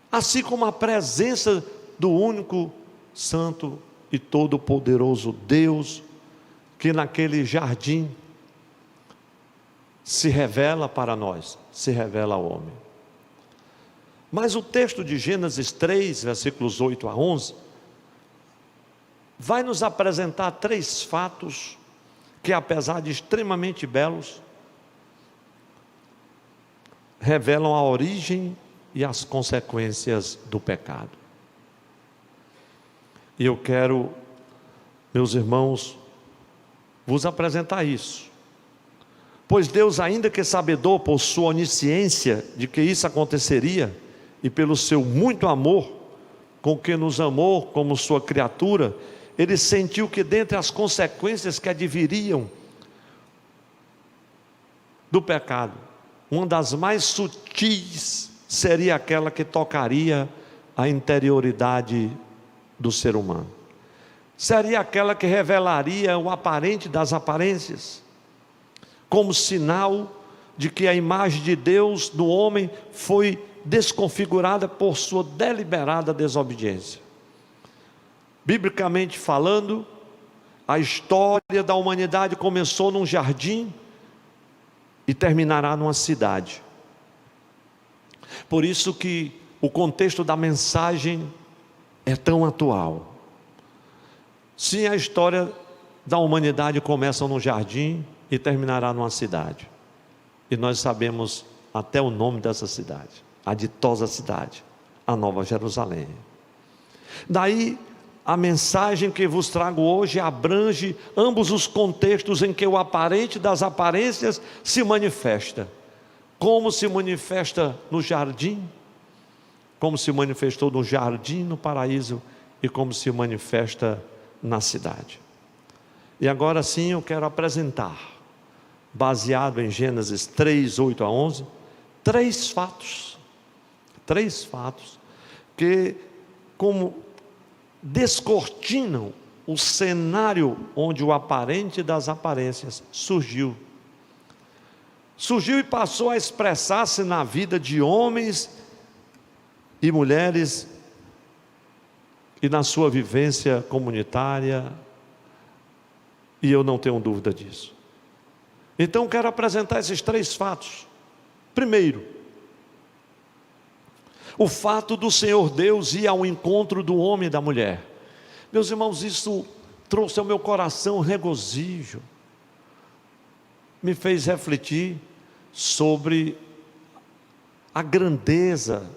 assim como a presença do único santo e todo-poderoso Deus, que naquele jardim se revela para nós, se revela ao homem. Mas o texto de Gênesis 3, versículos 8 a 11, vai nos apresentar 3 fatos que, apesar de extremamente belos, revelam a origem e as consequências do pecado. E eu quero, meus irmãos, vos apresentar isso. Pois Deus, ainda que sabedor por sua onisciência de que isso aconteceria, e pelo seu muito amor, com que nos amou como sua criatura, Ele sentiu que dentre as consequências que adviriam do pecado, uma das mais sutis seria aquela que tocaria a interioridade do ser humano. Seria aquela que revelaria o aparente das aparências, como sinal de que a imagem de Deus no homem foi desconfigurada por sua deliberada desobediência. Biblicamente falando, a história da humanidade começou num jardim e terminará numa cidade. Por isso que o contexto da mensagem é tão atual. Sim, a história da humanidade começa num jardim e terminará numa cidade. E nós sabemos até o nome dessa cidade. A ditosa cidade, a Nova Jerusalém. Daí, a mensagem que vos trago hoje abrange ambos os contextos em que o aparente das aparências se manifesta. Como se manifesta no jardim, como se manifestou no jardim, no paraíso, e como se manifesta na cidade. E agora sim eu quero apresentar, baseado em Gênesis 3, 8 a 11, 3 fatos que, como descortinam o cenário onde o aparente das aparências surgiu e passou a expressar-se na vida de homens e mulheres e na sua vivência comunitária, e eu não tenho dúvida disso. Então quero apresentar esses 3 fatos. Primeiro, o fato do Senhor Deus ir ao encontro do homem e da mulher. Meus irmãos, isso trouxe ao meu coração regozijo, me fez refletir sobre a grandeza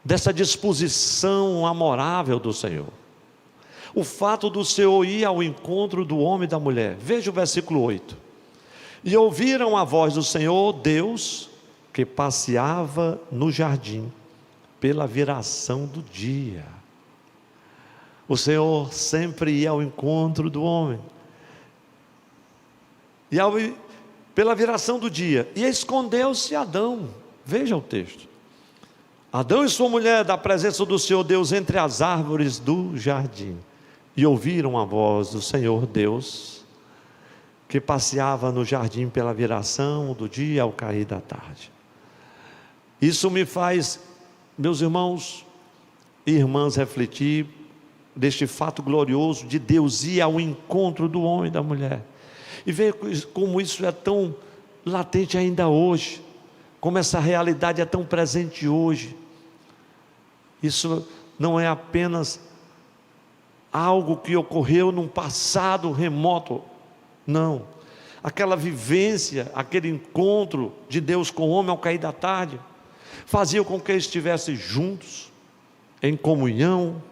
dessa disposição amorável do Senhor. O fato do Senhor ir ao encontro do homem e da mulher. Veja o versículo 8. E ouviram a voz do Senhor Deus, que passeava no jardim, pela viração do dia. O Senhor sempre ia ao encontro do homem, pela viração do dia, e escondeu-se Adão. Veja o texto. Adão e sua mulher da presença do Senhor Deus entre as árvores do jardim, e ouviram a voz do Senhor Deus, que passeava no jardim pela viração do dia ao cair da tarde. Isso me faz, meus irmãos e irmãs, refletir deste fato glorioso de Deus ir ao encontro do homem e da mulher, e ver como isso é tão latente ainda hoje, como essa realidade é tão presente hoje. Isso não é apenas algo que ocorreu num passado remoto, não. Aquela vivência, aquele encontro de Deus com o homem ao cair da tarde, fazia com que eles estivessem juntos, em comunhão,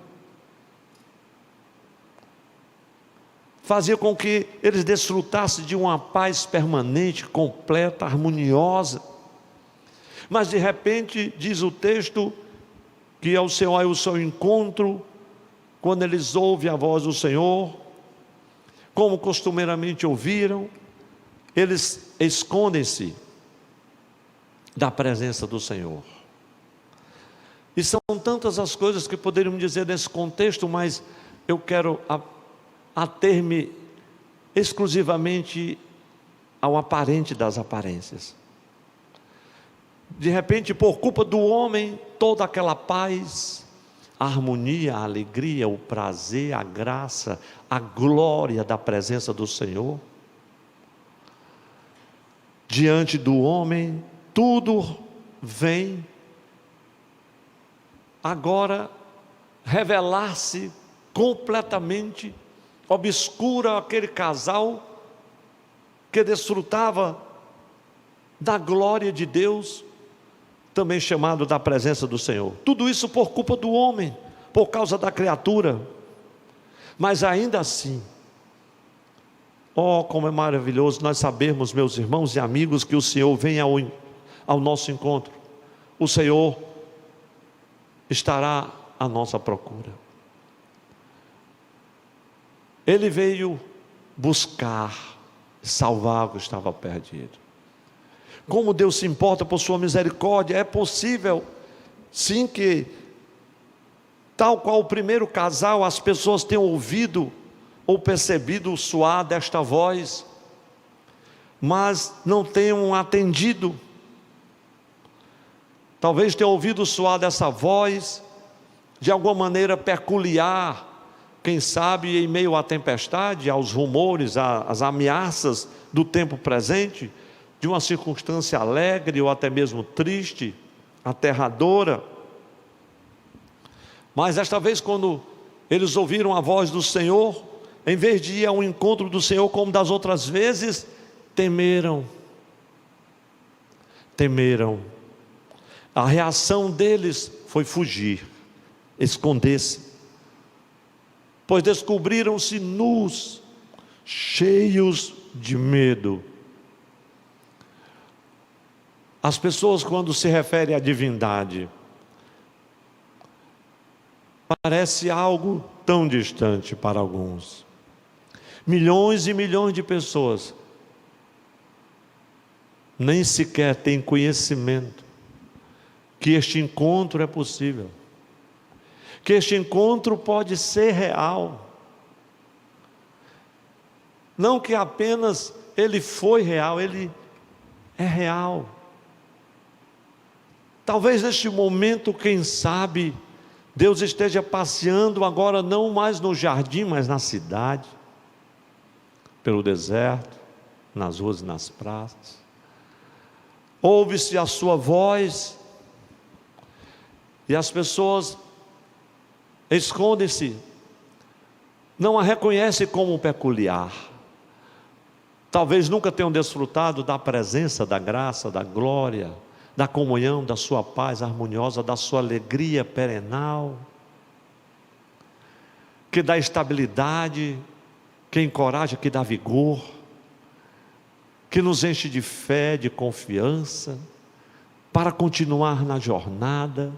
fazia com que eles desfrutassem de uma paz permanente, completa, harmoniosa. Mas de repente, diz o texto, que ao Senhor é o seu encontro, quando eles ouvem a voz do Senhor, como costumeiramente ouviram, eles escondem-se da presença do Senhor. E são tantas as coisas que poderíamos dizer nesse contexto, mas eu quero ater-me exclusivamente ao aparente das aparências. De repente, por culpa do homem, toda aquela paz, a harmonia, a alegria, o prazer, a graça, a glória da presença do Senhor, diante do homem, tudo vem agora revelar-se completamente, obscura aquele casal que desfrutava da glória de Deus, também chamado da presença do Senhor. Tudo isso por culpa do homem, por causa da criatura. Mas ainda assim, oh, como é maravilhoso nós sabermos, meus irmãos e amigos, que o Senhor vem ao nosso encontro. O Senhor estará à nossa procura. Ele veio buscar, salvar o que estava perdido. Como Deus se importa por sua misericórdia, é possível, sim, que, tal qual o primeiro casal, as pessoas tenham ouvido ou percebido o soar desta voz, mas não tenham atendido. Talvez tenham ouvido o soar dessa voz, de alguma maneira peculiar, quem sabe em meio à tempestade, aos rumores, às ameaças do tempo presente, de uma circunstância alegre ou até mesmo triste, aterradora. Mas esta vez, quando eles ouviram a voz do Senhor, em vez de ir ao encontro do Senhor como das outras vezes, temeram. A reação deles foi fugir, esconder-se, pois descobriram-se nus, cheios de medo. As pessoas, quando se referem à divindade, parece algo tão distante para alguns. Milhões e milhões de pessoas nem sequer têm conhecimento que este encontro é possível, que este encontro pode ser real. Não que apenas ele foi real, ele é real. Talvez neste momento, quem sabe, Deus esteja passeando agora não mais no jardim, mas na cidade, pelo deserto, nas ruas e nas praças. Ouve-se a sua voz, e as pessoas escondem-se, não a reconhecem como peculiar. Talvez nunca tenham desfrutado da presença, da graça, da glória, da comunhão, da sua paz harmoniosa, da sua alegria perenal, que dá estabilidade, que encoraja, que dá vigor, que nos enche de fé, de confiança, para continuar na jornada,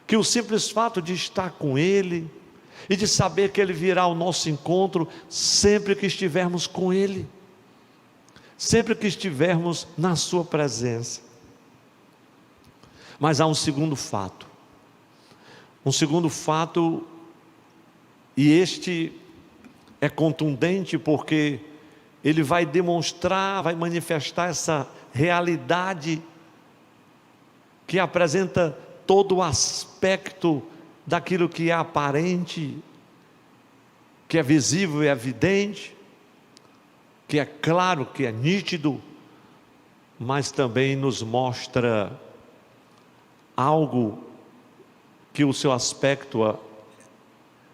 que o simples fato de estar com Ele, e de saber que Ele virá ao nosso encontro, sempre que estivermos com Ele, sempre que estivermos na sua presença. Mas há um segundo fato, e este é contundente, porque ele vai demonstrar, vai manifestar essa realidade que apresenta todo o aspecto daquilo que é aparente, que é visível e evidente, que é claro, que é nítido, mas também nos mostra algo que o seu aspecto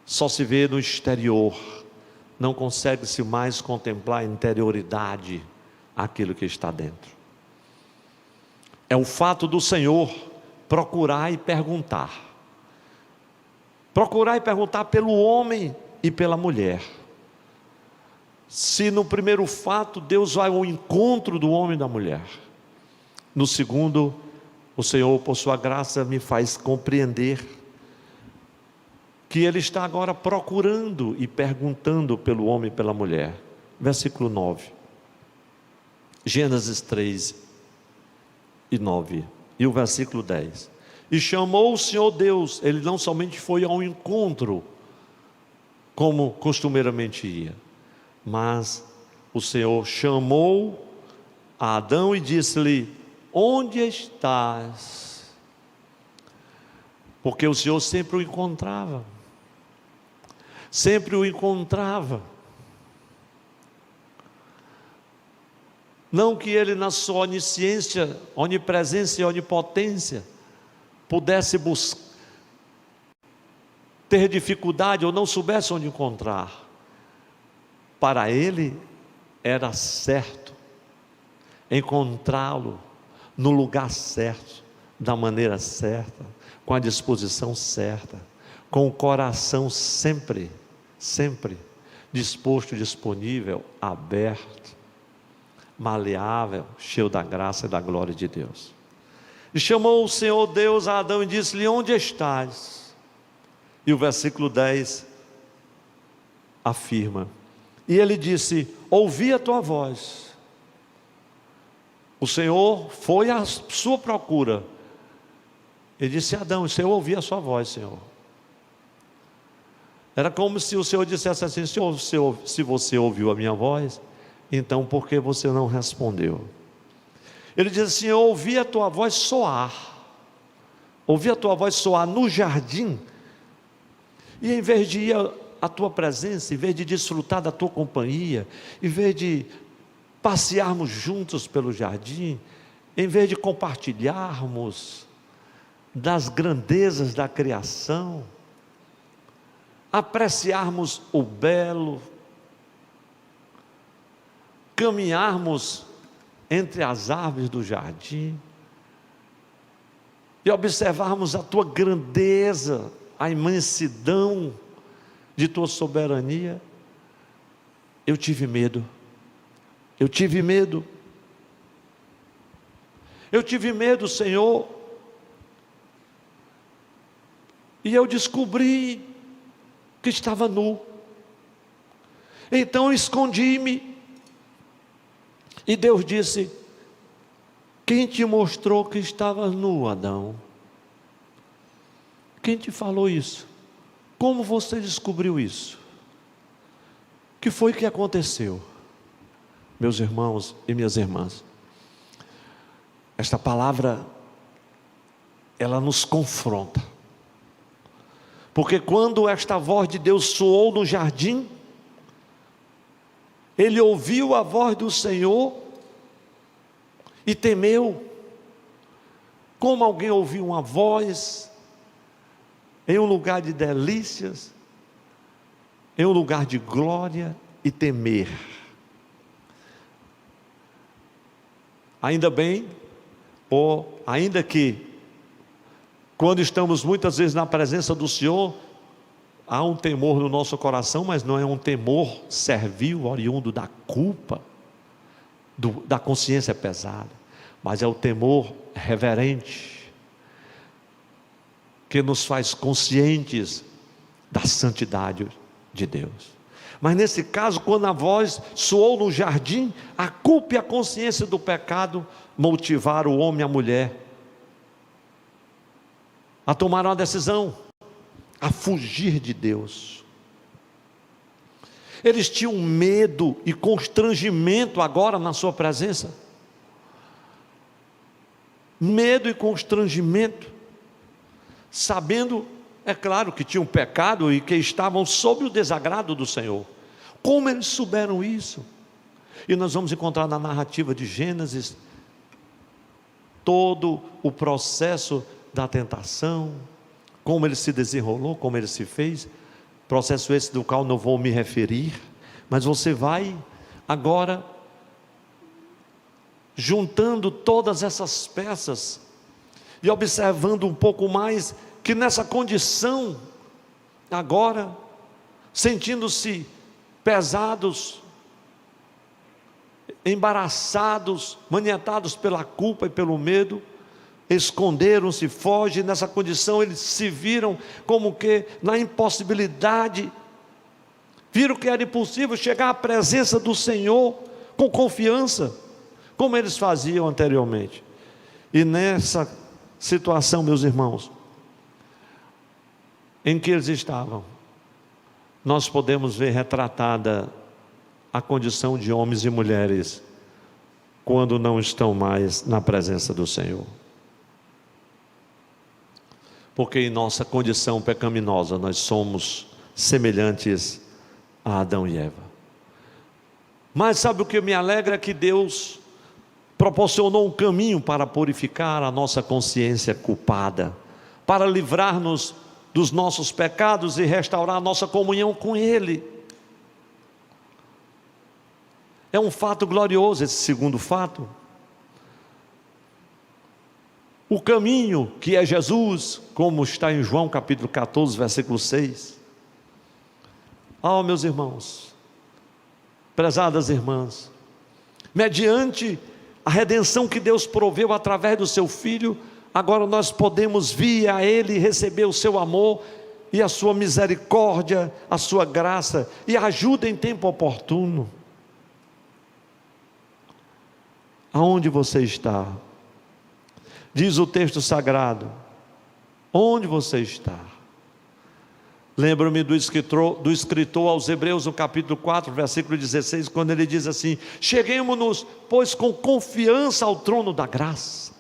só se vê no exterior, não consegue-se mais contemplar a interioridade, aquilo que está dentro. É o fato do Senhor procurar e perguntar: Procurar e perguntar pelo homem e pela mulher. Se no primeiro fato Deus vai ao encontro do homem e da mulher, no segundo, o Senhor, por sua graça, me faz compreender que Ele está agora procurando e perguntando pelo homem e pela mulher. Versículo 9, Gênesis 3 e 9, e o versículo 10. E chamou o Senhor Deus. Ele não somente foi ao encontro, como costumeiramente ia, mas o Senhor chamou a Adão e disse-lhe: onde estás? Porque o Senhor sempre o encontrava. Sempre o encontrava. Não que ele, na sua onisciência, onipresença e onipotência, pudesse ter dificuldade ou não soubesse onde encontrar. Para ele era certo encontrá-lo no lugar certo, da maneira certa, com a disposição certa, com o coração sempre disposto, disponível, aberto, maleável, cheio da graça e da glória de Deus. E chamou o Senhor Deus a Adão e disse-lhe: onde estás? E o versículo 10 afirma: e ele disse: ouvi a tua voz. O Senhor foi à sua procura. Ele disse: Adão, o Senhor ouvia a sua voz, Senhor. Era como se o Senhor dissesse assim: Senhor, se você ouviu a minha voz, então por que você não respondeu? Ele diz assim: eu ouvi a tua voz soar. Ouvi a tua voz soar no jardim. E em vez de ir à tua presença, em vez de desfrutar da tua companhia, em vez de passearmos juntos pelo jardim, em vez de compartilharmos das grandezas da criação, apreciarmos o belo, caminharmos entre as árvores do jardim e observarmos a tua grandeza, a imensidão de tua soberania, eu tive medo. Eu tive medo. Eu tive medo, Senhor. E eu descobri que estava nu. Então escondi-me. E Deus disse: quem te mostrou que estava nu, Adão? Quem te falou isso? Como você descobriu isso? O que foi que aconteceu? Meus irmãos e minhas irmãs, esta palavra, ela nos confronta. Porque quando esta voz de Deus soou no jardim, ele ouviu a voz do Senhor e temeu, como alguém ouviu uma voz em um lugar de delícias, em um lugar de glória, e temer. Ainda bem, ou ainda que, quando estamos muitas vezes na presença do Senhor, há um temor no nosso coração, mas não é um temor servil, oriundo da culpa, da consciência pesada, mas é o temor reverente, que nos faz conscientes da santidade de Deus. Mas nesse caso, quando a voz soou no jardim, a culpa e a consciência do pecado motivaram o homem e a mulher a tomar uma decisão, a fugir de Deus. Eles tinham medo e constrangimento agora na sua presença. Medo e constrangimento, sabendo, é claro, que tinham pecado e que estavam sob o desagrado do Senhor. Como eles souberam isso? E nós vamos encontrar na narrativa de Gênesis todo o processo da tentação, como ele se desenrolou, como ele se fez, processo esse do qual não vou me referir, mas você vai agora juntando todas essas peças e observando um pouco mais que nessa condição agora, sentindo-se pesados, embaraçados, maniatados pela culpa e pelo medo, esconderam-se, fogem. Nessa condição eles se viram como que na impossibilidade, viram que era impossível chegar à presença do Senhor com confiança, como eles faziam anteriormente. E nessa situação, meus irmãos, em que eles estavam, nós podemos ver retratada a condição de homens e mulheres quando não estão mais na presença do Senhor. Porque em nossa condição pecaminosa nós somos semelhantes a Adão e Eva. Mas sabe o que me alegra? É que Deus proporcionou um caminho para purificar a nossa consciência culpada, para livrar-nos dos nossos pecados e restaurar a nossa comunhão com Ele. É um fato glorioso esse segundo fato. O caminho que é Jesus, como está em João capítulo 14, versículo 6. Meus irmãos, prezadas irmãs, mediante a redenção que Deus proveu através do seu Filho, agora nós podemos vir a Ele e receber o seu amor e a sua misericórdia, a sua graça e ajuda em tempo oportuno. Aonde você está? Diz o texto sagrado, onde você está? Lembro-me do escritor aos Hebreus, no capítulo 4, versículo 16, quando ele diz assim: cheguemo-nos, pois, com confiança ao trono da graça,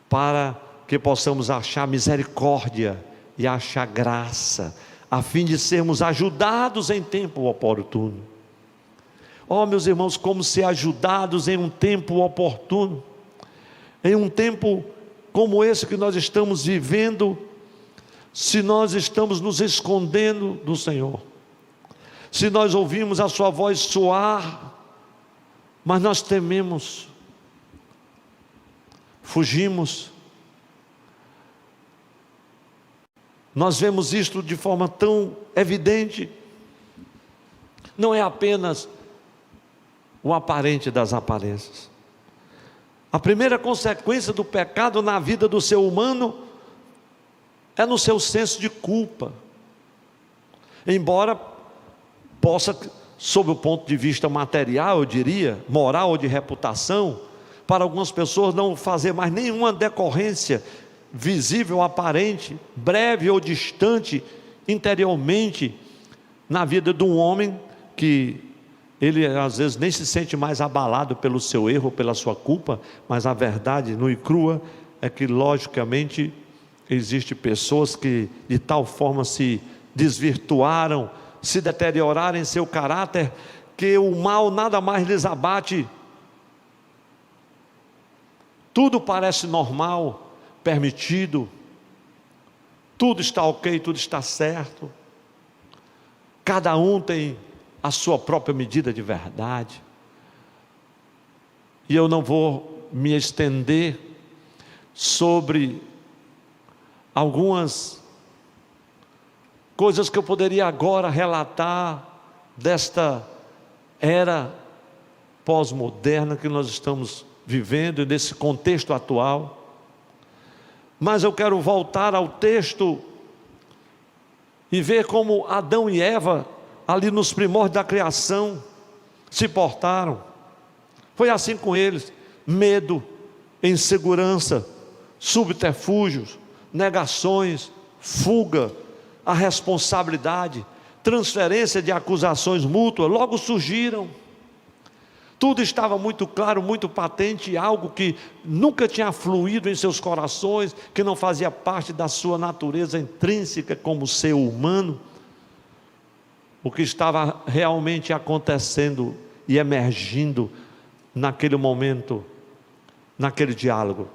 para que possamos achar misericórdia e achar graça, a fim de sermos ajudados em tempo oportuno. Meus irmãos, como ser ajudados em um tempo oportuno, em um tempo como esse que nós estamos vivendo, se nós estamos nos escondendo do Senhor, se nós ouvimos a sua voz soar, mas nós tememos, fugimos. Nós vemos isto de forma tão evidente. Não é apenas o aparente das aparências. A primeira consequência do pecado na vida do ser humano é no seu senso de culpa. Embora possa, sob o ponto de vista material, eu diria, moral ou de reputação, para algumas pessoas não fazer mais nenhuma decorrência visível, aparente, breve ou distante, interiormente, na vida de um homem que ele às vezes nem se sente mais abalado pelo seu erro, pela sua culpa, mas a verdade nua e crua é que logicamente existem pessoas que de tal forma se desvirtuaram, se deterioraram em seu caráter, que o mal nada mais lhes abate. Tudo parece normal, permitido, tudo está ok, tudo está certo, cada um tem a sua própria medida de verdade. E eu não vou me estender sobre algumas coisas que eu poderia agora relatar desta era pós-moderna que nós estamos vivendo, e nesse contexto atual. Mas eu quero voltar ao texto e ver como Adão e Eva, ali nos primórdios da criação, se portaram. Foi assim com eles: medo, insegurança, subterfúgios, negações, fuga, a responsabilidade, transferência de acusações mútuas, logo surgiram. Tudo estava muito claro, muito patente, algo que nunca tinha fluído em seus corações, que não fazia parte da sua natureza intrínseca como ser humano. O que estava realmente acontecendo e emergindo naquele momento, naquele diálogo,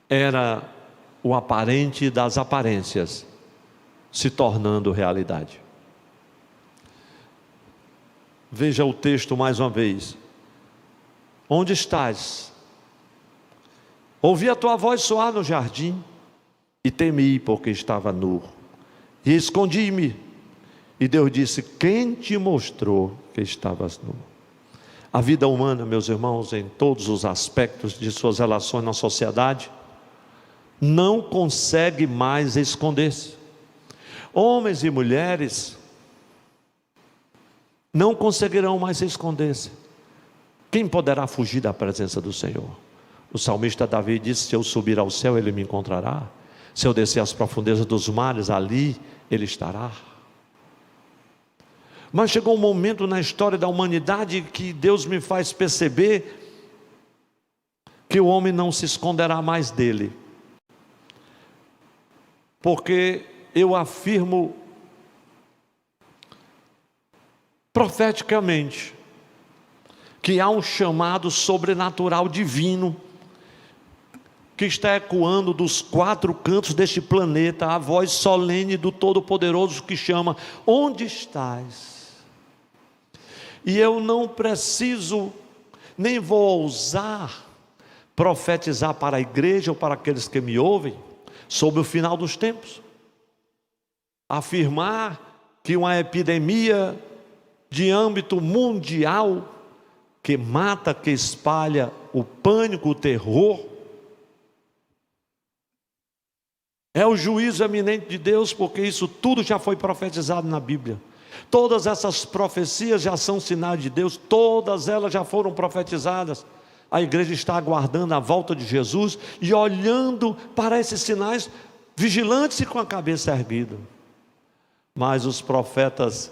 era o aparente das aparências se tornando realidade. Veja o texto mais uma vez. Onde estás? Ouvi a tua voz soar no jardim, e temi, porque estava nu, e escondi-me. E Deus disse: quem te mostrou que estavas nu? A vida humana, meus irmãos, em todos os aspectos de suas relações na sociedade, não consegue mais esconder-se. Homens e mulheres não conseguirão mais esconder-se. Quem poderá fugir da presença do Senhor? O salmista Davi disse: se eu subir ao céu, Ele me encontrará. Se eu descer às profundezas dos mares, ali Ele estará. Mas chegou um momento na história da humanidade que Deus me faz perceber que o homem não se esconderá mais dele. Porque eu afirmo profeticamente que há um chamado sobrenatural divino que está ecoando dos 4 cantos deste planeta, a voz solene do Todo-Poderoso que chama: onde estás? E eu não preciso, nem vou ousar profetizar para a igreja ou para aqueles que me ouvem sobre o final dos tempos, afirmar que uma epidemia de âmbito mundial que mata, que espalha o pânico, o terror, é o juízo eminente de Deus, porque isso tudo já foi profetizado na Bíblia. Todas essas profecias já são sinais de Deus, todas elas já foram profetizadas. A igreja está aguardando a volta de Jesus e olhando para esses sinais, vigilantes e com a cabeça erguida. Mas os profetas,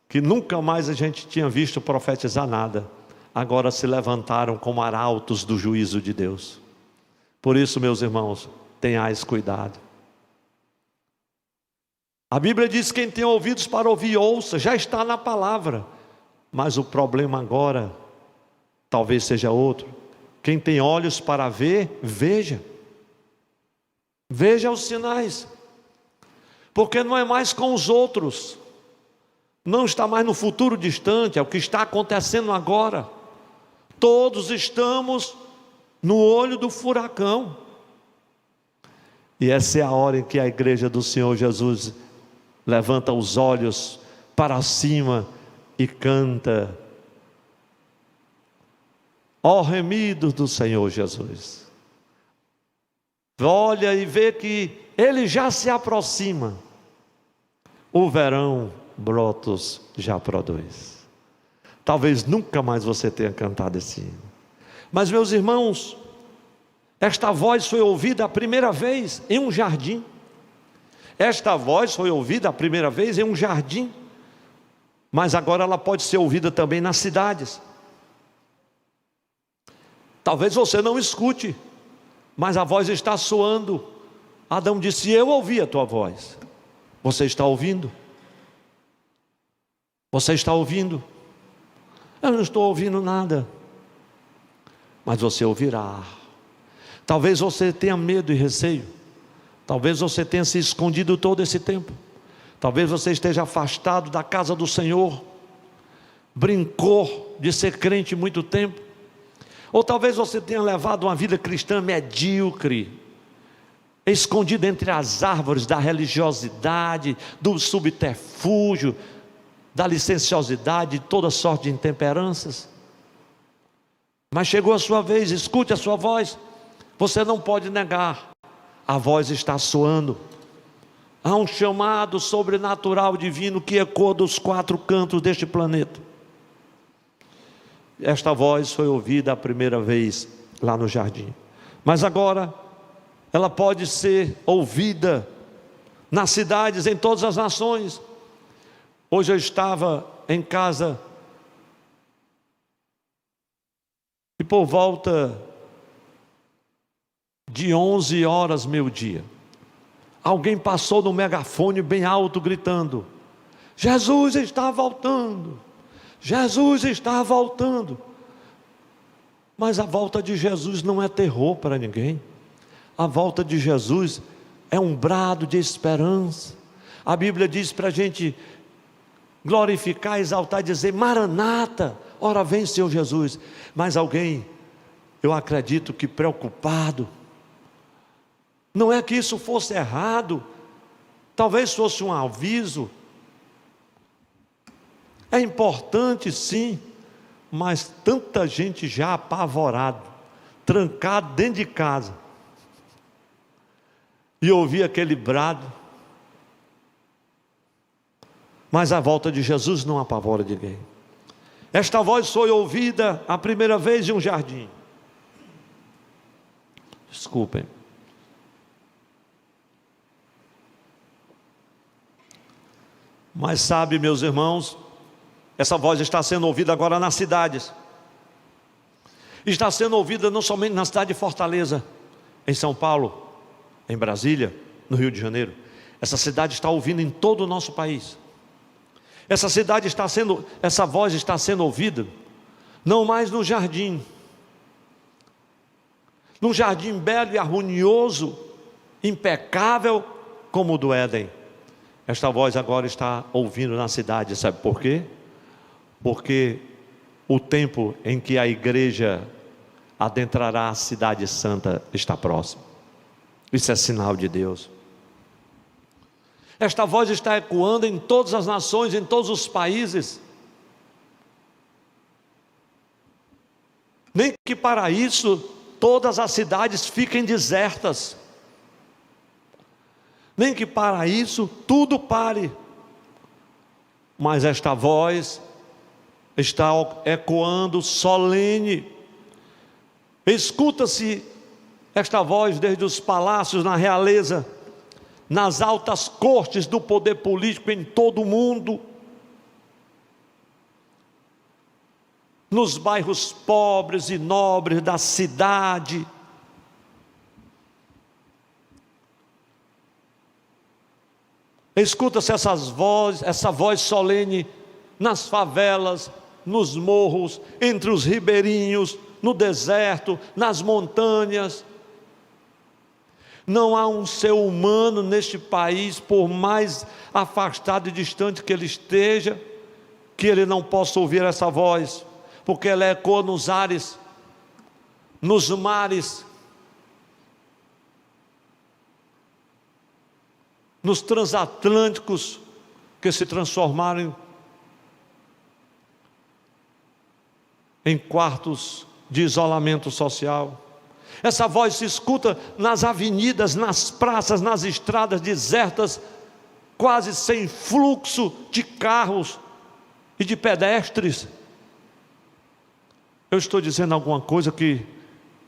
que nunca mais a gente tinha visto profetizar nada, agora se levantaram como arautos do juízo de Deus. Por isso, meus irmãos, tenhais cuidado. A Bíblia diz: quem tem ouvidos para ouvir, ouça. Já está na palavra. Mas o problema agora talvez seja outro. Quem tem olhos para ver, veja. Veja os sinais. Porque não é mais com os outros. Não está mais no futuro distante, é o que está acontecendo agora. Todos estamos no olho do furacão. E essa é a hora em que a igreja do Senhor Jesus levanta os olhos para cima e canta: ó remidos do Senhor Jesus. Olha e vê que Ele já se aproxima. O verão brotos já produz. Talvez nunca mais você tenha cantado esse hino. Mas, meus irmãos, esta voz foi ouvida a primeira vez em um jardim. Esta voz foi ouvida a primeira vez em um jardim. Mas agora ela pode ser ouvida também nas cidades. Talvez você não escute, mas a voz está soando. Adão disse: eu ouvi a tua voz. Você está ouvindo? Você está ouvindo? Eu não estou ouvindo nada. Mas você ouvirá. Talvez você tenha medo e receio. Talvez você tenha se escondido todo esse tempo. Talvez você esteja afastado da casa do Senhor. Brincou de ser crente muito tempo. Ou talvez você tenha levado uma vida cristã medíocre, escondido entre as árvores da religiosidade, do subterfúgio, da licenciosidade, de toda sorte de intemperanças. Mas chegou a sua vez, escute a sua voz. Você não pode negar. A voz está soando. Há um chamado sobrenatural divino que ecoa dos 4 cantos deste planeta. Esta voz foi ouvida a primeira vez lá no jardim. Mas agora ela pode ser ouvida nas cidades, em todas as nações. Hoje eu estava em casa e por volta de 11 horas, meio-dia, alguém passou no megafone bem alto gritando: Jesus está voltando, Jesus está voltando. Mas a volta de Jesus não é terror para ninguém. A volta de Jesus é um brado de esperança. A Bíblia diz para a gente glorificar, exaltar, dizer: Maranata, ora vem Senhor Jesus. Mas alguém, eu acredito que preocupado, Não é que isso fosse errado, talvez fosse um aviso. É importante sim, mas tanta gente já apavorado, trancado dentro de casa, e ouvir aquele brado. Mas a volta de Jesus não apavora ninguém. Esta voz foi ouvida a primeira vez em um jardim. Desculpem. Mas sabe, meus irmãos, essa voz está sendo ouvida agora nas cidades. Está sendo ouvida não somente na cidade de Fortaleza, em São Paulo, em Brasília, no Rio de Janeiro. Essa cidade está ouvindo em todo o nosso país. Essa voz está sendo ouvida, não mais no jardim, num jardim belo e harmonioso, impecável, como o do Éden. Esta voz agora está ouvindo na cidade, sabe por quê? Porque o tempo em que a igreja adentrará a cidade santa está próximo. Isso é sinal de Deus. Esta voz está ecoando em todas as nações, em todos os países. Nem que para isso todas as cidades fiquem desertas. Nem que para isso tudo pare. Mas esta voz está ecoando solene. Escuta-se esta voz desde os palácios, na realeza, nas altas cortes do poder político em todo o mundo, nos bairros pobres e nobres da cidade. Escuta-se essa voz solene nas favelas, nos morros, entre os ribeirinhos, no deserto, nas montanhas. Não há um ser humano neste país, por mais afastado e distante que ele esteja, que ele não possa ouvir essa voz, porque ela ecoa nos ares, nos mares, nos transatlânticos que se transformaram em quartos de isolamento social. Essa voz se escuta nas avenidas, nas praças, nas estradas desertas, quase sem fluxo de carros e de pedestres. Eu estou dizendo alguma coisa que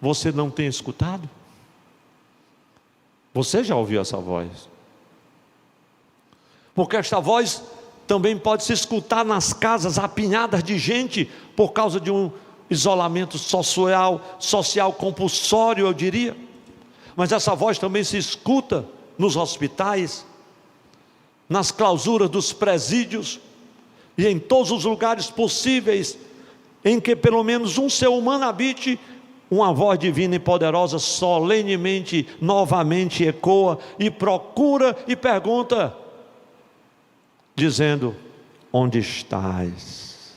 você não tem escutado? Você já ouviu essa voz? Porque esta voz também pode se escutar nas casas apinhadas de gente, por causa de um isolamento social compulsório, eu diria. Mas essa voz também se escuta nos hospitais, nas clausuras dos presídios e em todos os lugares possíveis em que pelo menos um ser humano habite. Uma voz divina e poderosa solenemente, novamente ecoa e procura e pergunta, dizendo: onde estás?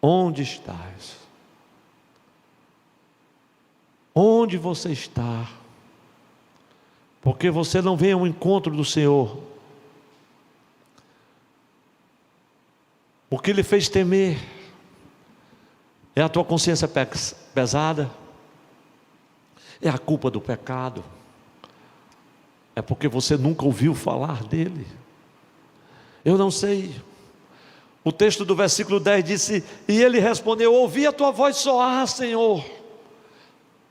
Onde estás? Onde você está? Porque você não vem ao encontro do Senhor. O que lhe fez temer é a tua consciência pesada, é a culpa do pecado, é porque você nunca ouviu falar dele. Eu não sei. O texto do versículo 10 disse: e ele respondeu: ouvi a tua voz soar, Senhor.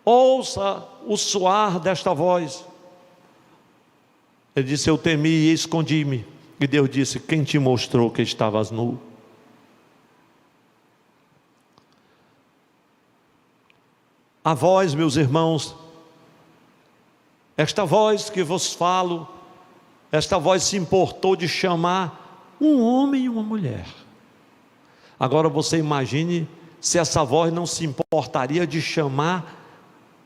Ouça o soar desta voz. Ele disse: eu temi e escondi-me. E Deus disse: quem te mostrou que estavas nu? A voz, meus irmãos, esta voz que vos falo, esta voz se importou de chamar um homem e uma mulher. Agora você imagine se essa voz não se importaria de chamar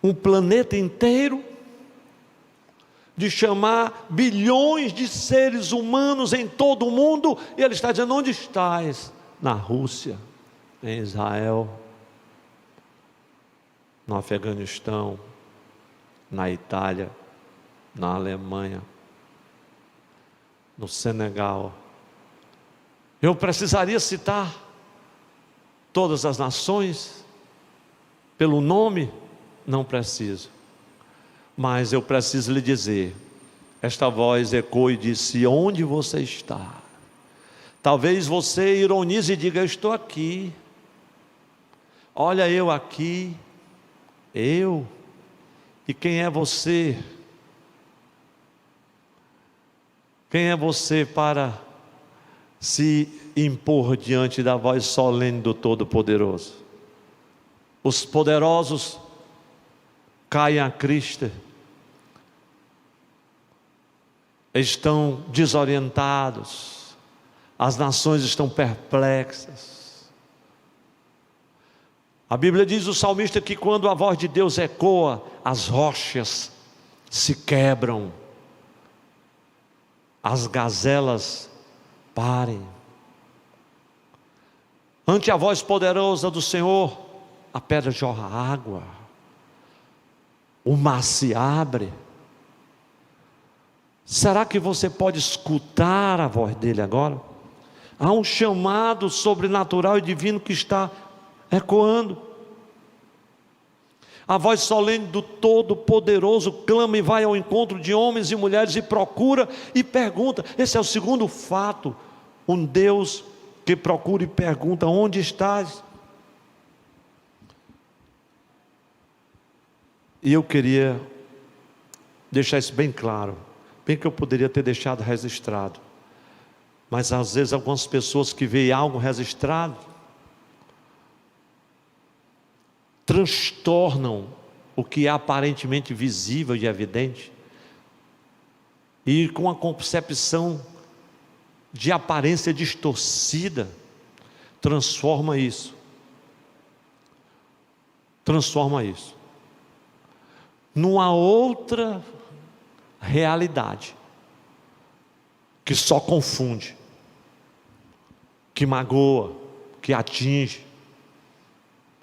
um planeta inteiro, de chamar bilhões de seres humanos em todo o mundo. E ele está dizendo: onde estás? Na Rússia, em Israel, no Afeganistão, na Itália, na Alemanha, no Senegal. Eu precisaria citar todas as nações pelo nome? Não preciso. Mas eu preciso lhe dizer, esta voz ecoou e disse: onde você está? Talvez você ironize e diga: eu estou aqui. Olha eu aqui. Eu? E quem é você? Quem é você para se impor diante da voz solene do Todo-Poderoso? Os poderosos caem à crista, estão desorientados, as nações estão perplexas. A Bíblia diz, o salmista, que quando a voz de Deus ecoa, as rochas se quebram, as gazelas parem. Ante a voz poderosa do Senhor, a pedra jorra água, o mar se abre. Será que você pode escutar a voz dele agora? Há um chamado sobrenatural e divino que está ecoando. A voz solene do Todo-Poderoso clama e vai ao encontro de homens e mulheres e procura e pergunta. Esse é o segundo fato. Um Deus que procura e pergunta: onde estás? E eu queria deixar isso bem claro, bem que eu poderia ter deixado registrado, mas às vezes algumas pessoas que veem algo registrado transtornam o que é aparentemente visível e evidente, e com a concepção de aparência distorcida, transforma isso numa outra realidade, que só confunde, que magoa, que atinge,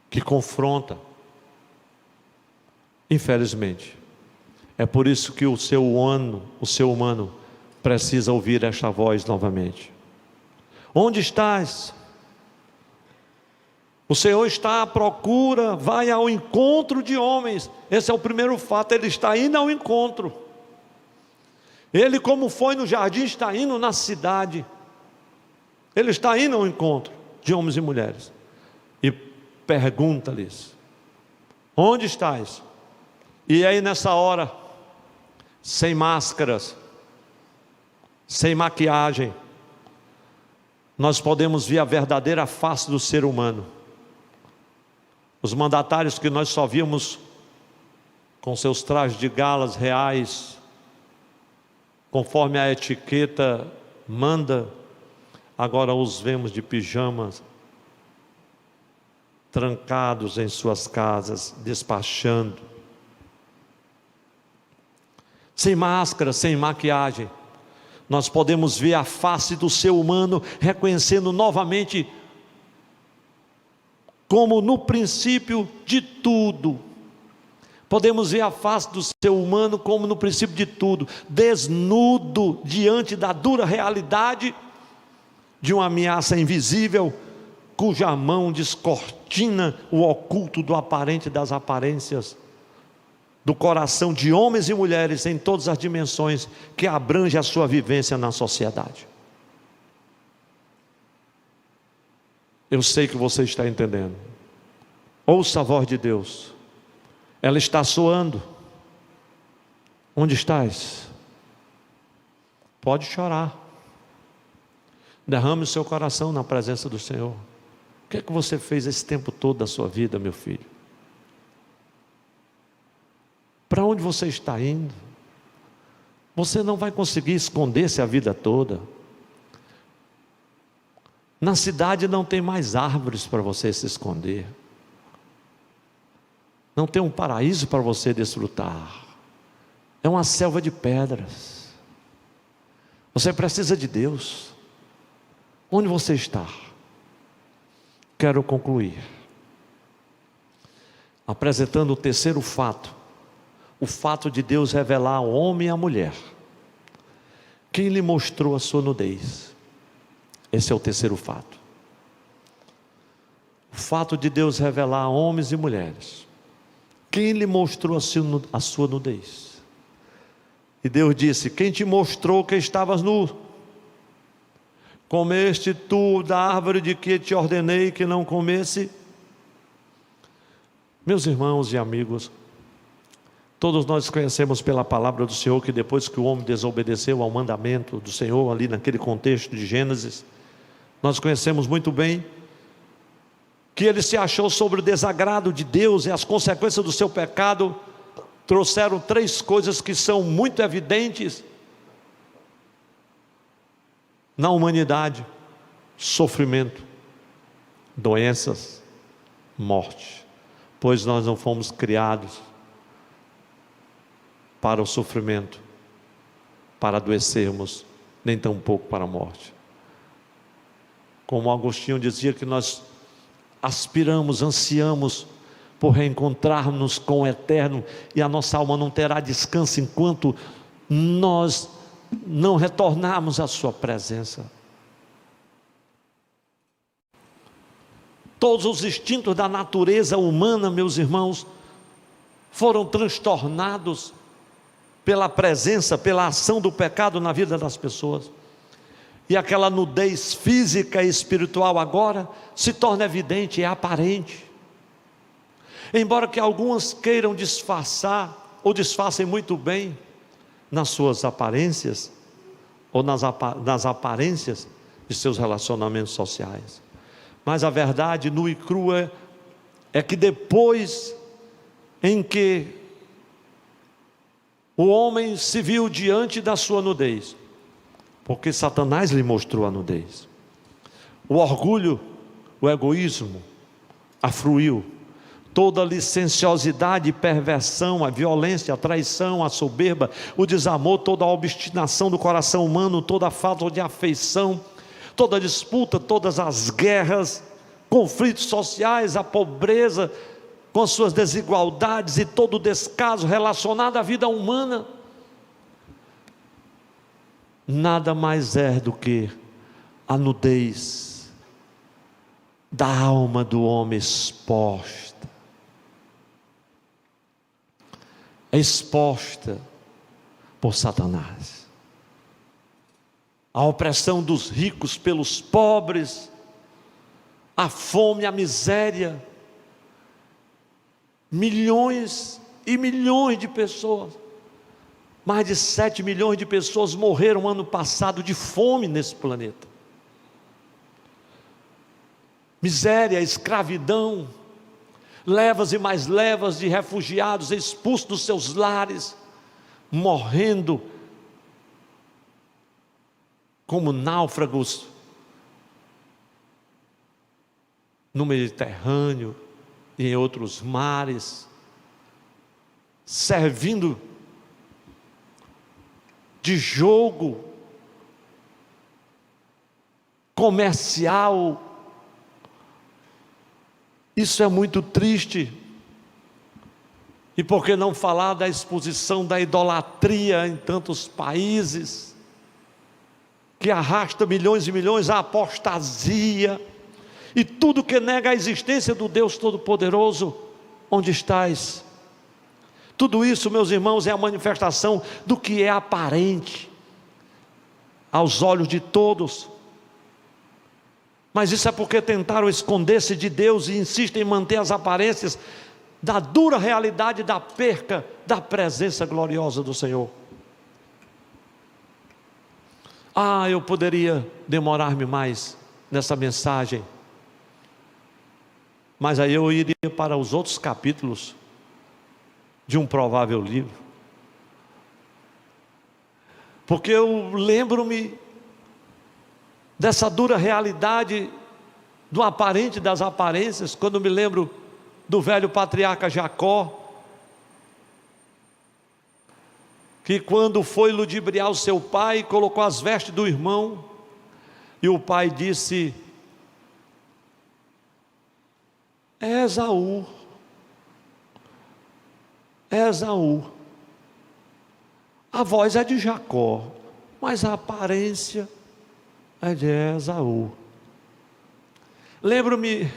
que confronta. Infelizmente, é por isso que o ser humano precisa ouvir esta voz novamente. Onde estás? O Senhor está à procura, vai ao encontro de homens. Esse é o primeiro fato, Ele está indo ao encontro. Ele, como foi no jardim, está indo na cidade. Ele está indo ao encontro de homens e mulheres. E pergunta-lhes: onde estás? E aí nessa hora, sem máscaras, sem maquiagem, nós podemos ver a verdadeira face do ser humano. Os mandatários que nós só víamos com seus trajes de galas reais, conforme a etiqueta manda, agora os vemos de pijamas, trancados em suas casas, despachando, sem máscara, sem maquiagem. Nós podemos ver a face do ser humano, reconhecendo novamente como no princípio de tudo. Podemos ver a face do ser humano como no princípio de tudo, desnudo diante da dura realidade de uma ameaça invisível, cuja mão descortina o oculto do aparente das aparências, do coração de homens e mulheres em todas as dimensões que abrange a sua vivência na sociedade. Eu sei que você está entendendo. Ouça a voz de Deus, ela está soando. Onde estás? Pode chorar, derrame o seu coração na presença do Senhor. O que é que você fez esse tempo todo da sua vida, meu filho? Para onde você está indo? Você não vai conseguir esconder-se a vida toda. Na cidade não tem mais árvores para você se esconder, não tem um paraíso para você desfrutar, é uma selva de pedras. Você precisa de Deus. Onde você está? Quero concluir apresentando o terceiro fato, o fato de Deus revelar ao homem e à mulher quem lhe mostrou a sua nudez. Esse é o terceiro fato. O fato de Deus revelar a homens e mulheres quem lhe mostrou a sua nudez. E Deus disse: quem te mostrou que estavas nu? Comeste tu da árvore de que te ordenei que não comesse? Meus irmãos e amigos, todos nós conhecemos pela palavra do Senhor que depois que o homem desobedeceu ao mandamento do Senhor, ali naquele contexto de Gênesis, nós conhecemos muito bem que ele se achou sobre o desagrado de Deus, e as consequências do seu pecado trouxeram três coisas que são muito evidentes na humanidade: sofrimento, doenças, morte. Pois nós não fomos criados para o sofrimento, para adoecermos, nem tampouco para a morte. Como Agostinho dizia, que nós aspiramos, ansiamos por reencontrarmos com o Eterno, e a nossa alma não terá descanso enquanto nós não retornarmos à sua presença. Todos os instintos da natureza humana, meus irmãos, foram transtornados pela presença, pela ação do pecado na vida das pessoas. E aquela nudez física e espiritual agora se torna evidente, é aparente. Embora que algumas queiram disfarçar, ou disfarcem muito bem, nas suas aparências, ou nas aparências de seus relacionamentos sociais. Mas a verdade nua e crua é que depois em que o homem se viu diante da sua nudez, porque Satanás lhe mostrou a nudez, o orgulho, o egoísmo afluiu, toda a licenciosidade e perversão, a violência, a traição, a soberba, o desamor, toda a obstinação do coração humano, toda a falta de afeição, toda a disputa, todas as guerras, conflitos sociais, a pobreza com suas desigualdades e todo o descaso relacionado à vida humana, nada mais é do que a nudez da alma do homem exposta por Satanás. A opressão dos ricos pelos pobres, a fome, a miséria, milhões e milhões de pessoas, mais de 7 milhões de pessoas morreram ano passado de fome nesse planeta. Miséria, escravidão, levas e mais levas de refugiados expulsos dos seus lares, morrendo como náufragos no Mediterrâneo e em outros mares, servindo de jogo comercial. Isso é muito triste. E por que não falar da exposição da idolatria em tantos países, que arrasta milhões e milhões à apostasia, e tudo que nega a existência do Deus Todo-Poderoso? Onde estás? Tudo isso, meus irmãos, é a manifestação do que é aparente aos olhos de todos. Mas isso é porque tentaram esconder-se de Deus e insistem em manter as aparências da dura realidade da perca da presença gloriosa do Senhor. Eu poderia demorar-me mais nessa mensagem, mas aí eu iria para os outros capítulos de um provável livro, porque eu lembro-me dessa dura realidade do aparente das aparências, quando me lembro do velho patriarca Jacó, que quando foi ludibriar o seu pai, colocou as vestes do irmão, e o pai disse: é Esaú, A voz é de Jacó, mas a aparência é de Esaú. Lembro-me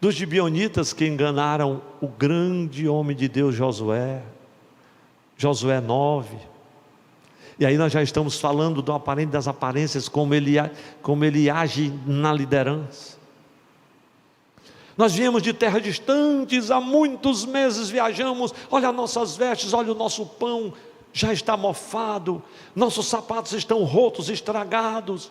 dos gibeonitas que enganaram o grande homem de Deus Josué, Josué 9. E aí nós já estamos falando do aparente das aparências, como ele age na liderança. Nós viemos de terras distantes, há muitos meses viajamos, olha as nossas vestes, olha o nosso pão, já está mofado, nossos sapatos estão rotos, estragados.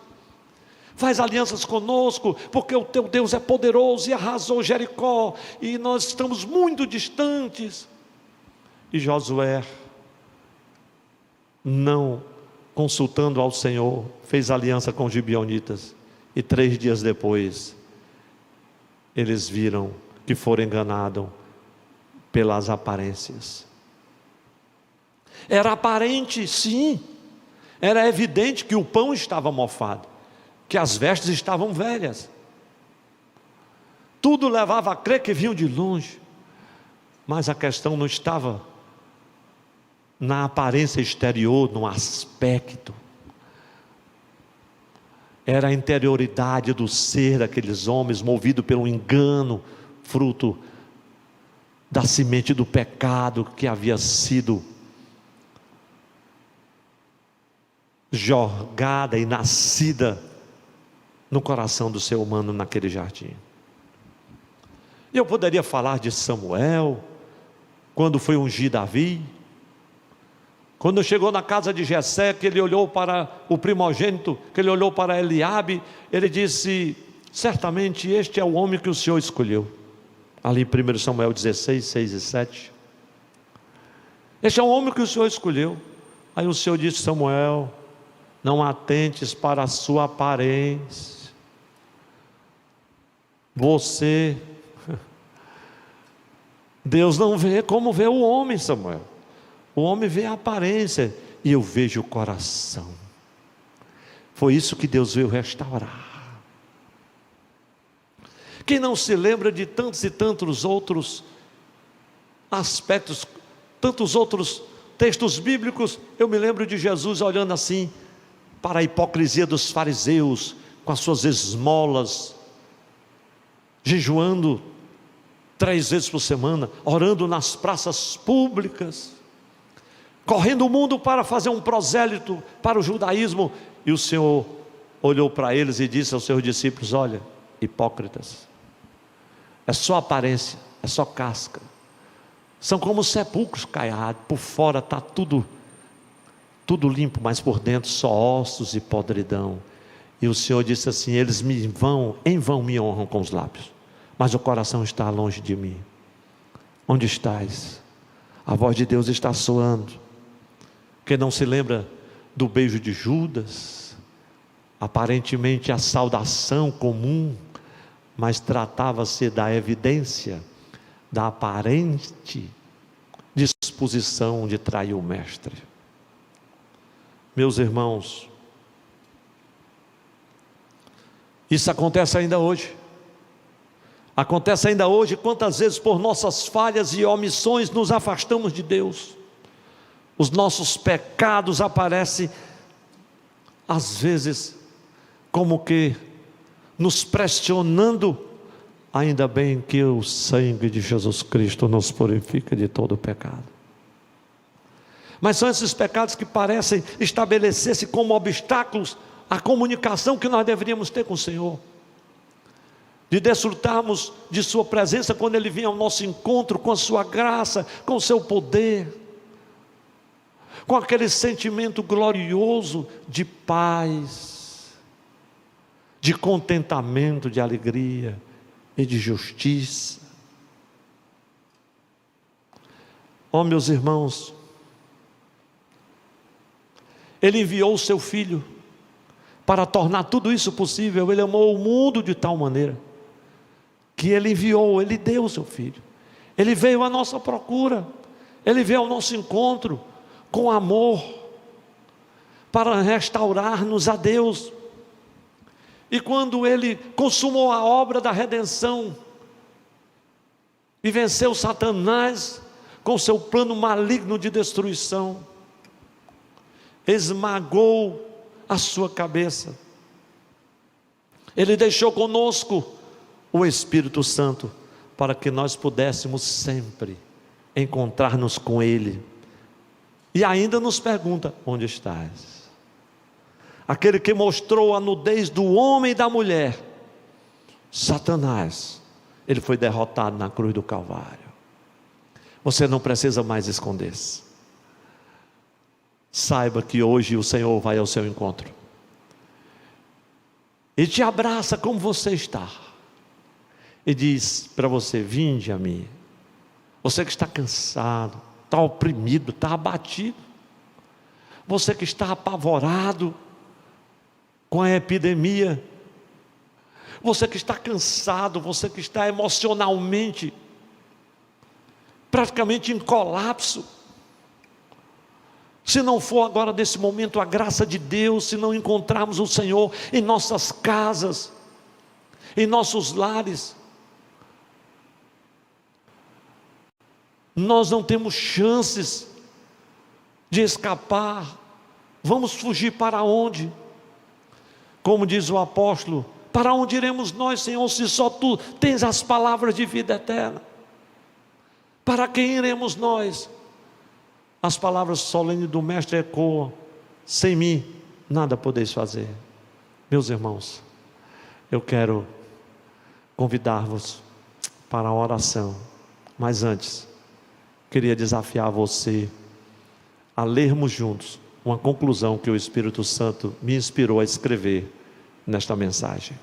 Faz alianças conosco, porque o teu Deus é poderoso e arrasou Jericó, e nós estamos muito distantes. E Josué, não consultando ao Senhor, fez aliança com os gibeonitas, e 3 dias depois, eles viram que foram enganados pelas aparências. Era aparente, sim, era evidente que o pão estava mofado, que as vestes estavam velhas, tudo levava a crer que vinham de longe, mas a questão não estava na aparência exterior, no aspecto, era a interioridade do ser daqueles homens, movido pelo engano, fruto da semente do pecado que havia sido jogada e nascida no coração do ser humano naquele jardim. E eu poderia falar de Samuel, quando foi ungir Davi, quando chegou na casa de Jessé, que ele olhou para o primogênito, que ele olhou para Eliabe, ele disse: certamente este é o homem que o Senhor escolheu. Ali em 1 Samuel 16, 6 e 7. Este é o homem que o Senhor escolheu. Aí o Senhor disse: Samuel, não atentes para a sua aparência. Você, Deus não vê como vê o homem, Samuel. O homem vê a aparência, e eu vejo o coração. Foi isso que Deus veio restaurar. Quem não se lembra de tantos e tantos outros aspectos, tantos outros textos bíblicos? Eu me lembro de Jesus olhando assim para a hipocrisia dos fariseus, com as suas esmolas, jejuando 3 vezes por semana, orando nas praças públicas, correndo o mundo para fazer um prosélito para o judaísmo. E o Senhor olhou para eles e disse aos seus discípulos: olha, hipócritas, é só aparência, é só casca, são como sepulcros caiados, por fora está tudo limpo, mas por dentro só ossos e podridão. E o Senhor disse assim: eles em vão me honram com os lábios, mas o coração está longe de mim. Onde estás? A voz de Deus está soando. Quem não se lembra do beijo de Judas? Aparentemente a saudação comum, mas tratava-se da evidência da aparente disposição de trair o mestre. Meus irmãos, isso acontece ainda hoje. Acontece ainda hoje. Quantas vezes por nossas falhas e omissões nos afastamos de Deus. Os nossos pecados aparecem às vezes como que nos pressionando. Ainda bem que o sangue de Jesus Cristo nos purifica de todo o pecado. Mas são esses pecados que parecem estabelecer-se como obstáculos à comunicação que nós deveríamos ter com o Senhor, de desfrutarmos de sua presença quando Ele vem ao nosso encontro, com a sua graça, com o seu poder, com aquele sentimento glorioso de paz, de contentamento, de alegria e de justiça. Oh, meus irmãos, Ele enviou o seu Filho para tornar tudo isso possível. Ele amou o mundo de tal maneira que Ele enviou, Ele deu o seu Filho. Ele veio à nossa procura, Ele veio ao nosso encontro com amor, para restaurar-nos a Deus. E quando Ele consumou a obra da redenção e venceu Satanás com seu plano maligno de destruição, esmagou a sua cabeça. Ele deixou conosco o Espírito Santo para que nós pudéssemos sempre encontrar-nos com Ele. E ainda nos pergunta: onde estás? Aquele que mostrou a nudez do homem e da mulher, Satanás, ele foi derrotado na cruz do Calvário. Você não precisa mais esconder-se. Saiba que hoje o Senhor vai ao seu encontro e te abraça como você está e diz para você: vinde a mim. Você que está cansado, está oprimido, está abatido, você que está apavorado com a epidemia, você que está cansado, você que está emocionalmente praticamente em colapso, se não for agora nesse momento a graça de Deus, se não encontrarmos o Senhor em nossas casas, em nossos lares, nós não temos chances de escapar. Vamos fugir para onde? Como diz o apóstolo: para onde iremos nós, Senhor, se só Tu tens as palavras de vida eterna? Para quem iremos nós? As palavras solenes do Mestre ecoam: sem mim nada podeis fazer. Meus irmãos, eu quero convidar-vos para a oração, mas antes, queria desafiar você a lermos juntos uma conclusão que o Espírito Santo me inspirou a escrever nesta mensagem.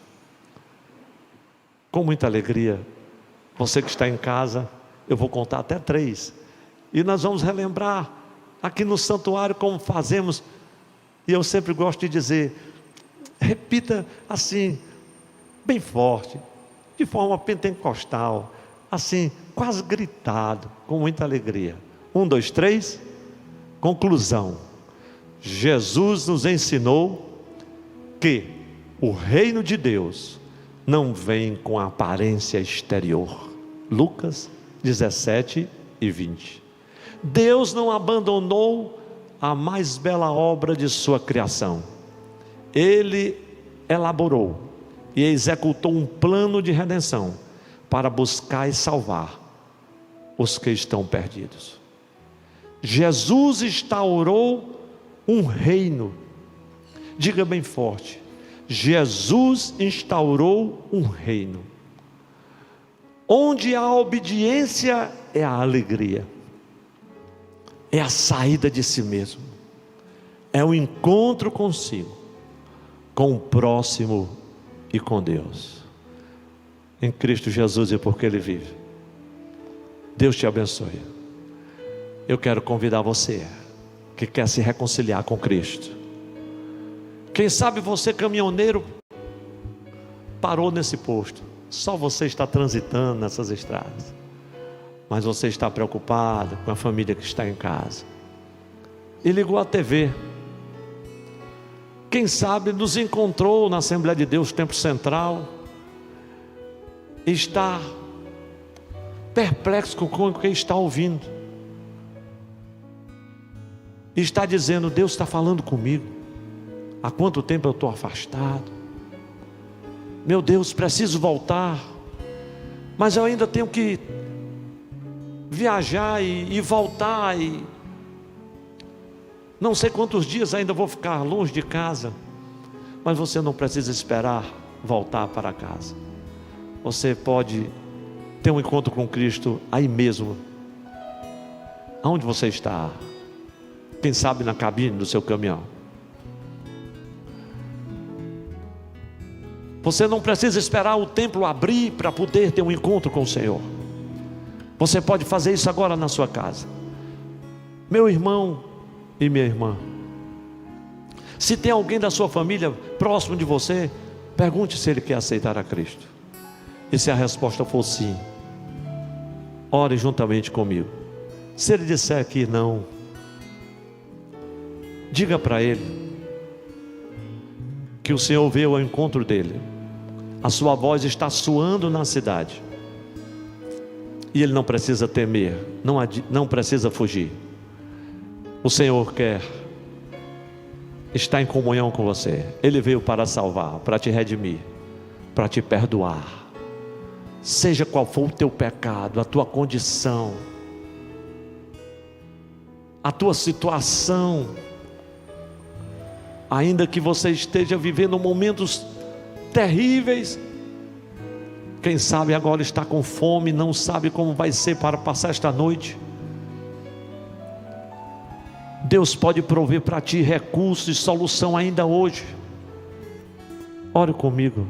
Com muita alegria, você que está em casa, eu vou contar até 3, e nós vamos relembrar aqui no santuário como fazemos. E eu sempre gosto de dizer, repita assim, bem forte, de forma pentecostal, assim, quase gritado, com muita alegria. 1, 2, 3, conclusão. Jesus nos ensinou que o reino de Deus não vem com a aparência exterior. Lucas 17 e 20. Deus não abandonou a mais bela obra de sua criação. Ele elaborou e executou um plano de redenção para buscar e salvar os que estão perdidos. Jesus instaurou um reino. Diga bem forte: Jesus instaurou um reino, onde a obediência é a alegria, é a saída de si mesmo, é o encontro consigo, com o próximo e com Deus, em Cristo Jesus e porque Ele vive. Deus te abençoe. Eu quero convidar você que quer se reconciliar com Cristo. Quem sabe você, caminhoneiro, parou nesse posto, só você está transitando nessas estradas, mas você está preocupado com a família que está em casa e ligou a TV. Quem sabe nos encontrou na Assembleia de Deus Tempo Central e está perplexo com o que está ouvindo, e está dizendo: Deus está falando comigo, há quanto tempo eu estou afastado, meu Deus, preciso voltar, mas eu ainda tenho que viajar e voltar, e não sei quantos dias ainda vou ficar longe de casa. Mas você não precisa esperar voltar para casa, você pode ter um encontro com Cristo aí mesmo, aonde você está. Quem sabe na cabine do seu caminhão. Você não precisa esperar o templo abrir para poder ter um encontro com o Senhor. Você pode fazer isso agora na sua casa. Meu irmão e minha irmã, se tem alguém da sua família próximo de você, pergunte se ele quer aceitar a Cristo. E se a resposta for sim, ore juntamente comigo. Se ele disser que não, diga para ele que o Senhor veio ao encontro dele. A sua voz está soando na cidade, e ele não precisa temer, não precisa fugir. O Senhor quer está em comunhão com você. Ele veio para salvar, para te redimir, para te perdoar. Seja qual for o teu pecado, a tua condição, a tua situação, ainda que você esteja vivendo momentos terríveis, quem sabe agora está com fome, não sabe como vai ser para passar esta noite. Deus pode prover para ti recursos e solução ainda hoje. Ore comigo.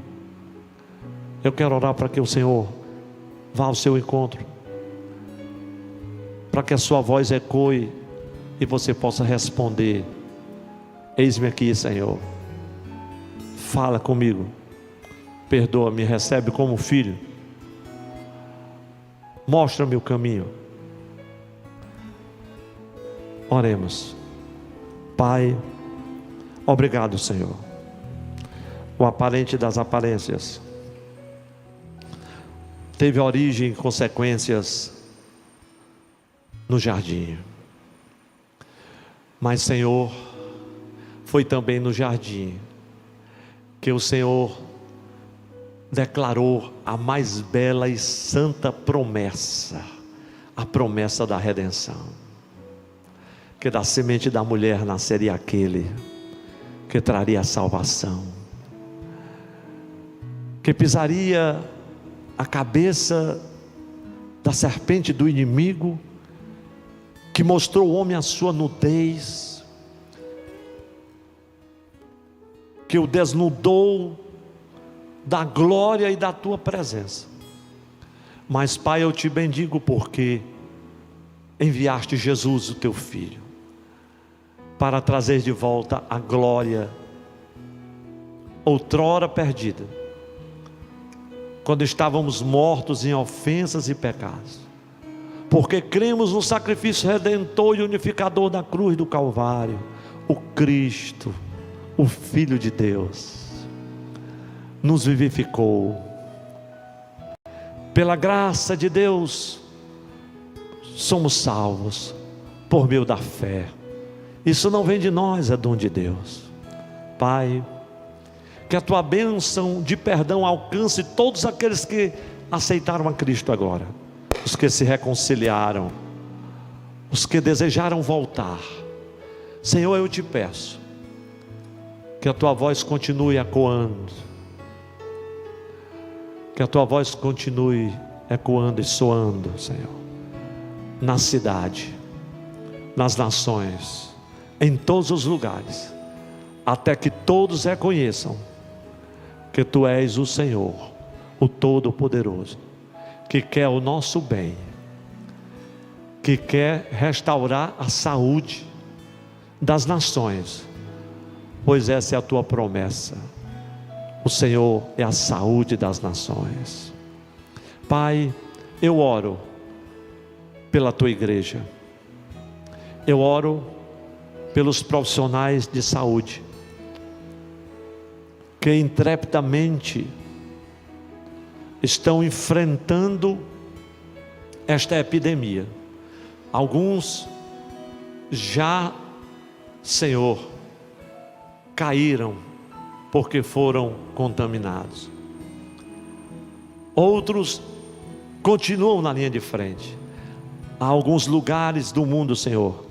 Eu quero orar para que o Senhor vá ao seu encontro, para que a sua voz ecoe e você possa responder: eis-me aqui, Senhor, fala comigo, perdoa-me, recebe como filho, mostra-me o caminho. Oremos. Pai, obrigado, Senhor. O aparente das aparências teve origem e consequências no jardim, mas, Senhor, foi também no jardim que o Senhor declarou a mais bela e santa promessa, a promessa da redenção, que da semente da mulher nasceria aquele que traria a salvação, que pisaria a cabeça da serpente do inimigo, que mostrou ao homem a sua nudez, que o desnudou da glória e da tua presença. Mas, Pai, eu te bendigo porque enviaste Jesus, o teu filho, para trazer de volta a glória outrora perdida, quando estávamos mortos em ofensas e pecados, porque cremos no sacrifício redentor e unificador da cruz do Calvário, o Cristo, o Filho de Deus, nos vivificou. Pela graça de Deus somos salvos por meio da fé. Isso não vem de nós, é dom de Deus. Pai, que a tua bênção de perdão alcance todos aqueles que aceitaram a Cristo agora, os que se reconciliaram, os que desejaram voltar. Senhor, eu te peço que a tua voz continue ecoando, que a tua voz continue ecoando e soando, Senhor, na cidade, nas nações, em todos os lugares, até que todos reconheçam que tu és o Senhor, o Todo-Poderoso, que quer o nosso bem, que quer restaurar a saúde das nações, pois essa é a tua promessa. O Senhor é a saúde das nações. Pai, eu oro pela tua igreja, eu oro pelos profissionais de saúde, que intrepidamente estão enfrentando esta epidemia. Alguns já, Senhor, caíram porque foram contaminados. Outros continuam na linha de frente. Há alguns lugares do mundo, Senhor,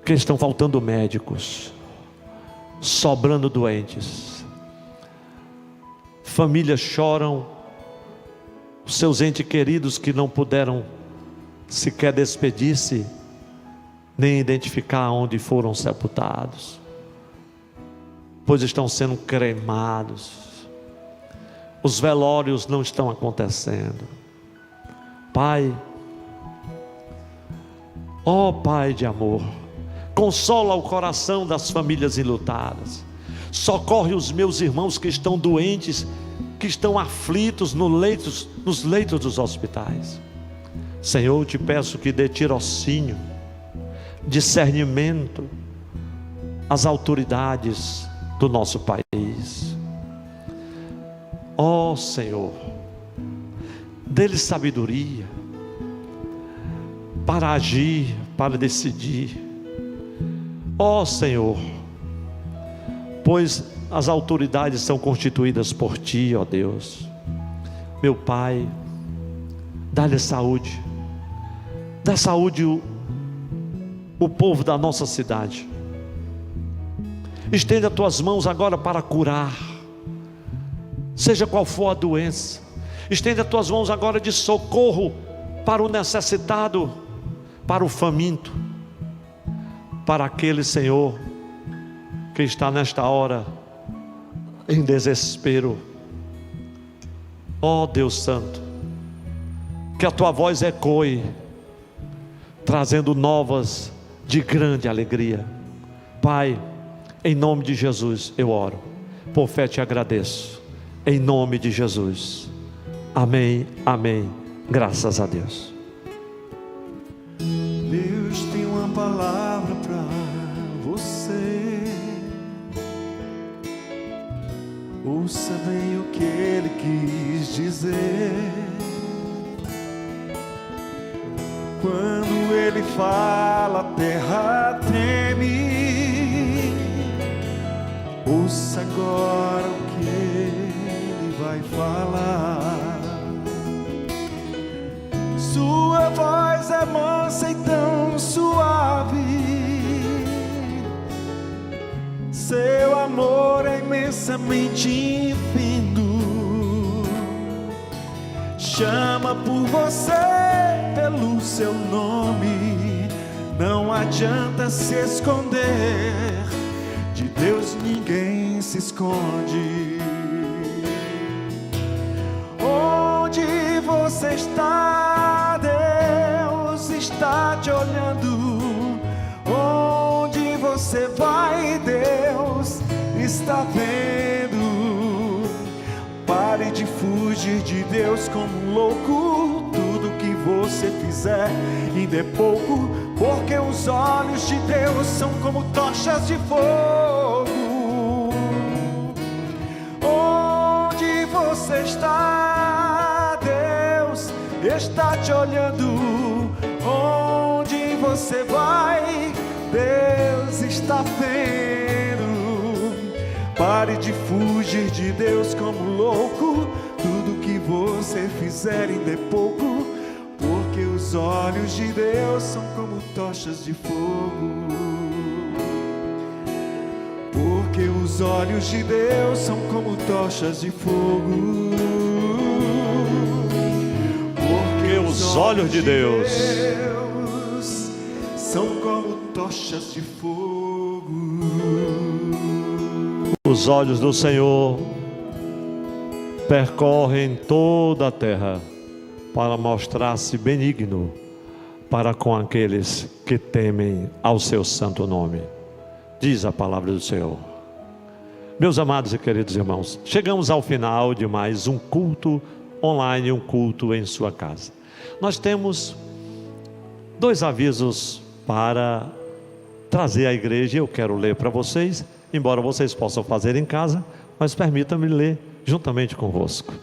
que estão faltando médicos, sobrando doentes. Famílias choram os seus entes queridos que não puderam sequer despedir-se, nem identificar onde foram sepultados, pois estão sendo cremados. Os velórios não estão acontecendo. Pai, ó Pai de amor, consola o coração das famílias enlutadas, socorre os meus irmãos que estão doentes, que estão aflitos nos leitos dos hospitais. Senhor, eu te peço que dê tirocínio, discernimento às autoridades do nosso país. Ó Senhor, dê-lhes sabedoria para agir, para decidir. Ó Senhor, pois as autoridades são constituídas por Ti, ó Deus. Meu Pai, dá-lhe saúde, dá saúde o povo da nossa cidade. Estende as Tuas mãos agora para curar, seja qual for a doença. Estende as Tuas mãos agora de socorro para o necessitado, para o faminto, para aquele, Senhor, que está nesta hora em desespero. Ó Deus Santo, que a Tua voz ecoe, trazendo novas de grande alegria. Pai, em nome de Jesus eu oro, por fé te agradeço, em nome de Jesus, amém, amém, graças a Deus. Deus tem uma palavra para você, ouça bem o que Ele quis dizer. Quando Ele fala, a terra treme. Ouça agora o que Ele vai falar. Sua voz é mansa e tão suave, seu amor é imensamente infindo. Chama por você pelo seu nome, não adianta se esconder. De Deus ninguém se esconde. Onde você está, Deus está te olhando. Onde você vai, Deus está vendo. Pare de fugir de Deus como um louco. Tudo que você fizer ainda é pouco, porque os olhos de Deus são como tochas de fogo. Onde você está, Deus está te olhando. Onde você vai, Deus está vendo. Pare de fugir de Deus como louco. Tudo que você fizer ainda é pouco, porque os olhos de Deus são como tochas de fogo. Porque os olhos de Deus são como tochas de fogo. Porque os olhos de Deus são como tochas de fogo. Os olhos do Senhor percorrem toda a terra para mostrar-se benigno para com aqueles que temem ao seu santo nome, diz a palavra do Senhor. Meus amados e queridos irmãos, chegamos ao final de mais um culto online, um culto em sua casa. Nós temos 2 avisos para trazer à igreja. Eu quero ler para vocês, embora vocês possam fazer em casa, mas permita-me ler juntamente convosco.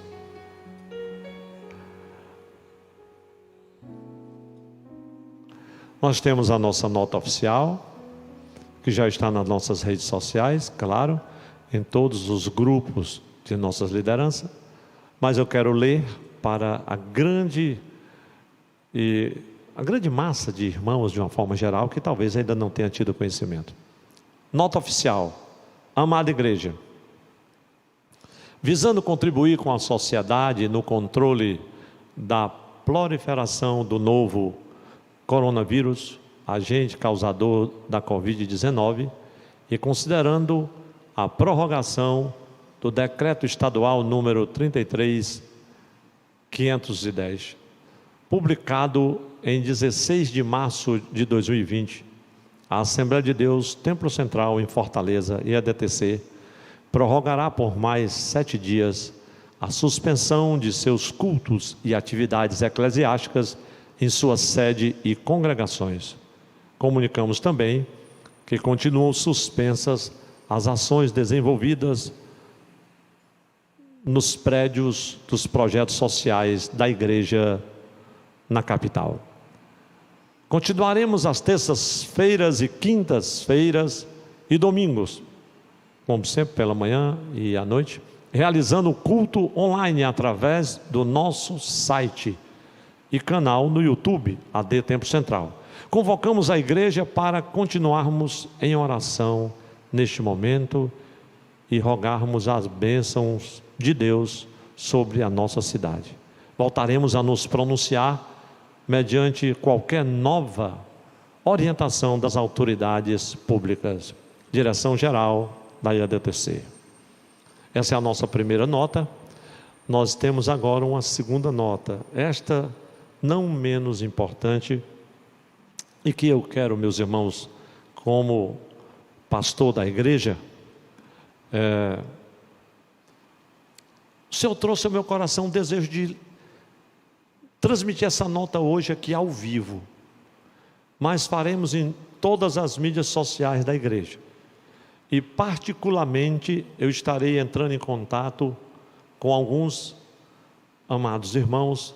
Nós temos a nossa nota oficial, que já está nas nossas redes sociais, claro, em todos os grupos de nossas lideranças, mas eu quero ler para a grande massa de irmãos, de uma forma geral, que talvez ainda não tenha tido conhecimento. Nota oficial. Amada igreja, visando contribuir com a sociedade no controle da proliferação do novo coronavírus, agente causador da Covid-19, e considerando a prorrogação do decreto estadual número 33.510, publicado em 16 de março de 2020, a Assembleia de Deus, Templo Central em Fortaleza e a DTC, prorrogará por mais 7 dias a suspensão de seus cultos e atividades eclesiásticas em sua sede e congregações. Comunicamos também que continuam suspensas as ações desenvolvidas nos prédios dos projetos sociais da igreja na capital. Continuaremos às terças-feiras e quintas-feiras e domingos, como sempre, pela manhã e à noite, realizando o culto online através do nosso site e canal no YouTube, AD Tempo Central. Convocamos a igreja para continuarmos em oração neste momento e rogarmos as bênçãos de Deus sobre a nossa cidade. Voltaremos a nos pronunciar mediante qualquer nova orientação das autoridades públicas. Direção-geral da IADTC. Essa é a nossa primeira nota. Nós temos agora uma segunda nota, esta não menos importante, e que eu quero, meus irmãos, como pastor da igreja, o Senhor trouxe ao meu coração um desejo de transmitir essa nota hoje aqui ao vivo, mas faremos em todas as mídias sociais da igreja, e particularmente eu estarei entrando em contato com alguns amados irmãos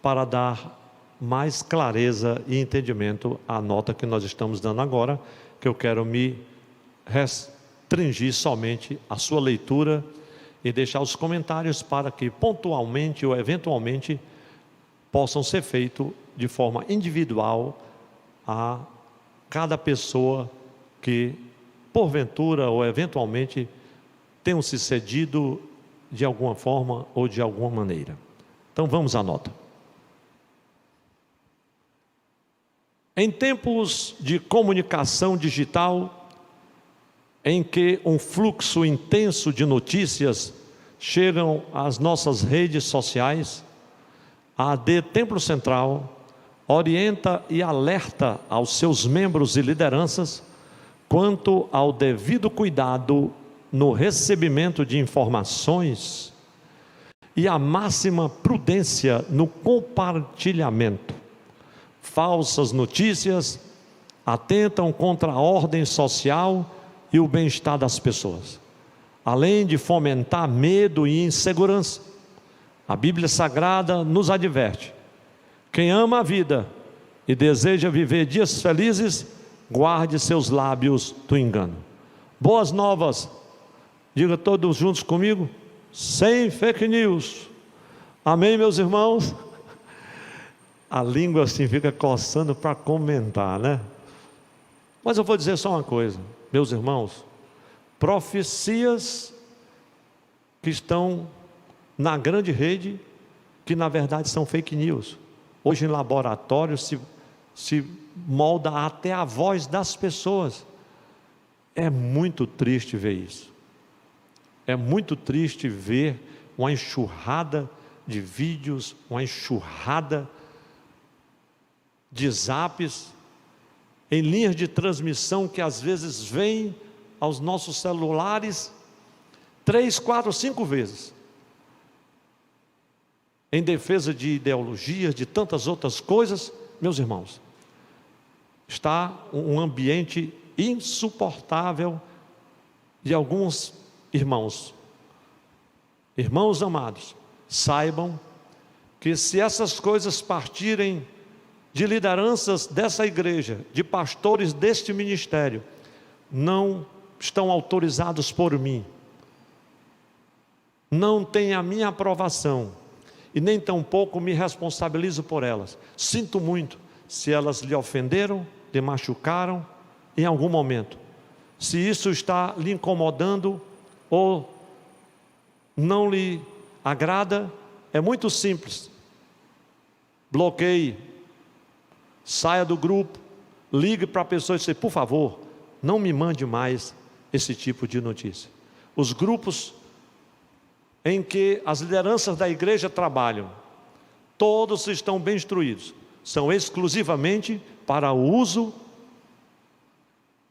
para dar mais clareza e entendimento à nota que nós estamos dando agora, que eu quero me restringir somente à sua leitura e deixar os comentários para que pontualmente ou eventualmente possam ser feitos de forma individual a cada pessoa que porventura ou eventualmente tenham se cedido de alguma forma ou de alguma maneira. Então vamos à nota. Em tempos de comunicação digital, em que um fluxo intenso de notícias chegam às nossas redes sociais, a AD Templo Central orienta e alerta aos seus membros e lideranças quanto ao devido cuidado no recebimento de informações e a máxima prudência no compartilhamento. Falsas notícias atentam contra a ordem social e o bem-estar das pessoas, além de fomentar medo e insegurança. A Bíblia Sagrada nos adverte: quem ama a vida e deseja viver dias felizes, guarde seus lábios do engano. Boas novas, diga todos juntos comigo: sem fake news. Amém, meus irmãos? A língua assim fica coçando para comentar, né? Mas eu vou dizer só uma coisa, meus irmãos: profecias que estão na grande rede, que na verdade são fake news. Hoje em laboratório se molda até a voz das pessoas. É muito triste ver isso. É muito triste ver uma enxurrada de vídeos, uma enxurrada de zaps em linhas de transmissão que às vezes vêm aos nossos celulares 3, 4, 5 vezes, em defesa de ideologias, de tantas outras coisas. Meus irmãos, está um ambiente insuportável de alguns irmãos amados. Saibam que se essas coisas partirem de lideranças dessa igreja, de pastores deste ministério, não estão autorizados por mim, não têm a minha aprovação, e nem tampouco me responsabilizo por elas. Sinto muito se elas lhe ofenderam, lhe machucaram em algum momento. Se isso está lhe incomodando ou não lhe agrada, é muito simples: bloqueie, saia do grupo, ligue para a pessoa e dizer: por favor, não me mande mais esse tipo de notícia. Os grupos em que as lideranças da igreja trabalham, todos estão bem instruídos, são exclusivamente para o uso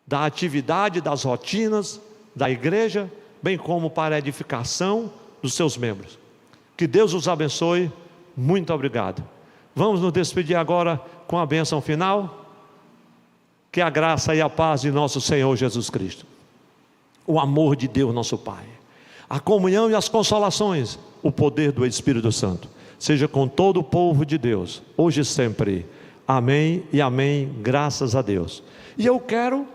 da atividade, das rotinas da igreja, bem como para a edificação dos seus membros. Que Deus os abençoe. Muito obrigado. Vamos nos despedir agora com a bênção final. Que a graça e a paz de nosso Senhor Jesus Cristo, o amor de Deus nosso Pai, a comunhão e as consolações, o poder do Espírito Santo, seja com todo o povo de Deus, hoje e sempre. Amém e amém, graças a Deus. E eu quero,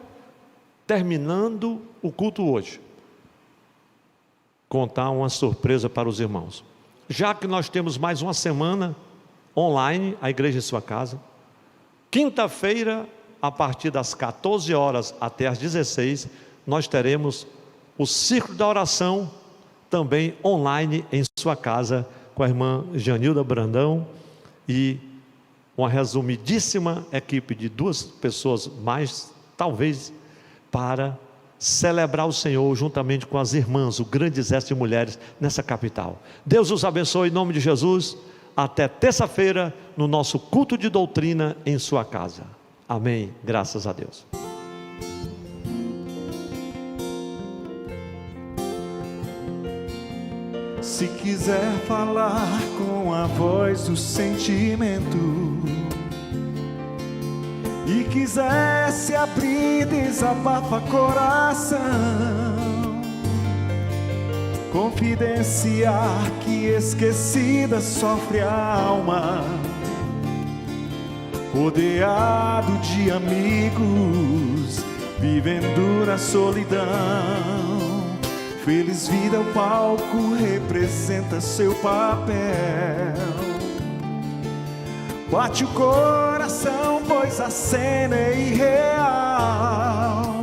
terminando o culto hoje, contar uma surpresa para os irmãos. Já que nós temos mais uma semana online, a Igreja em Sua Casa, quinta-feira, a partir das 14 horas até as 16, nós teremos o Círculo da Oração, também online em sua casa, com a irmã Janilda Brandão e uma resumidíssima equipe de 2 pessoas mais, talvez, para celebrar o Senhor juntamente com as irmãs, o grande exército de mulheres nessa capital. Deus os abençoe em nome de Jesus. Até terça-feira no nosso culto de doutrina em sua casa. Amém. Graças a Deus. Se quiser falar com a voz do sentimento e quiser se abrir, desabafa coração, confidenciar que esquecida sofre a alma, rodeado de amigos, vivendo na solidão. Feliz vida, o palco representa seu papel. Bate o coração, pois a cena é irreal.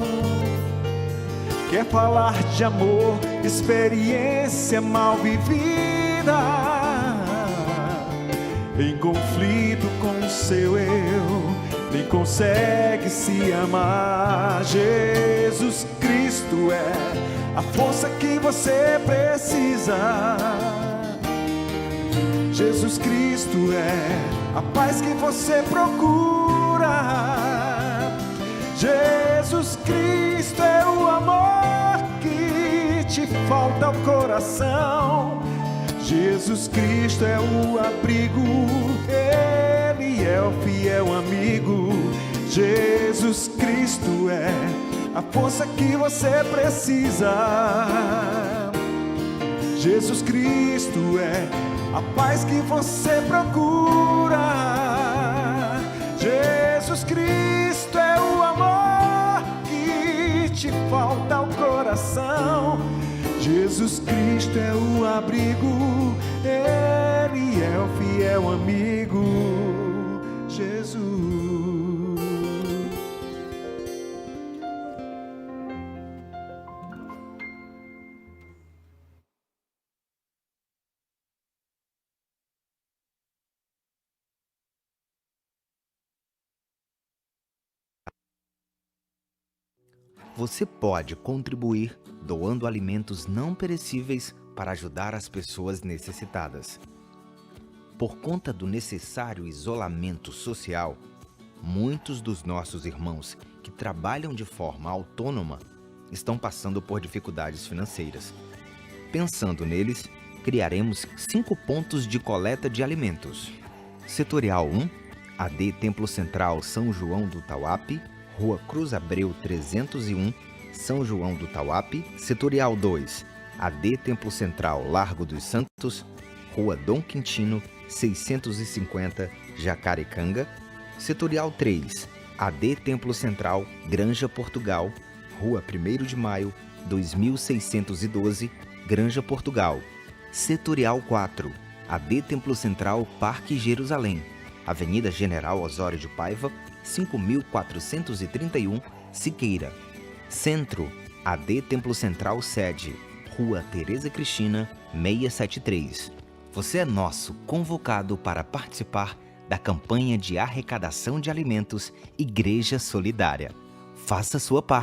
Quer falar de amor, experiência mal vivida, em conflito com o seu eu, nem consegue se amar. Jesus Cristo é a força que você precisa. Jesus Cristo é a paz que você procura. Jesus Cristo é o amor que te falta ao coração. Jesus Cristo é o abrigo, Ele é o fiel amigo. Jesus Cristo é a força que você precisa. Jesus Cristo é a paz que você procura. Jesus Cristo é o amor que te falta ao coração. Jesus Cristo é o abrigo, Ele é o fiel amigo. Jesus. Você pode contribuir doando alimentos não perecíveis para ajudar as pessoas necessitadas. Por conta do necessário isolamento social, muitos dos nossos irmãos que trabalham de forma autônoma estão passando por dificuldades financeiras. Pensando neles, criaremos 5 pontos de coleta de alimentos. Setorial 1, AD Templo Central São João do Tauape, Rua Cruz Abreu 301, São João do Tauape. Setorial 2, AD Templo Central Largo dos Santos, Rua Dom Quintino 650, Jacarecanga. Setorial 3, AD Templo Central Granja Portugal, Rua 1º de Maio 2612, Granja Portugal. Setorial 4, AD Templo Central Parque Jerusalém, Avenida General Osório de Paiva 5431, Siqueira. Centro, AD Templo Central Sede, Rua Tereza Cristina 673. Você é nosso convocado para participar da campanha de arrecadação de alimentos Igreja Solidária. Faça sua parte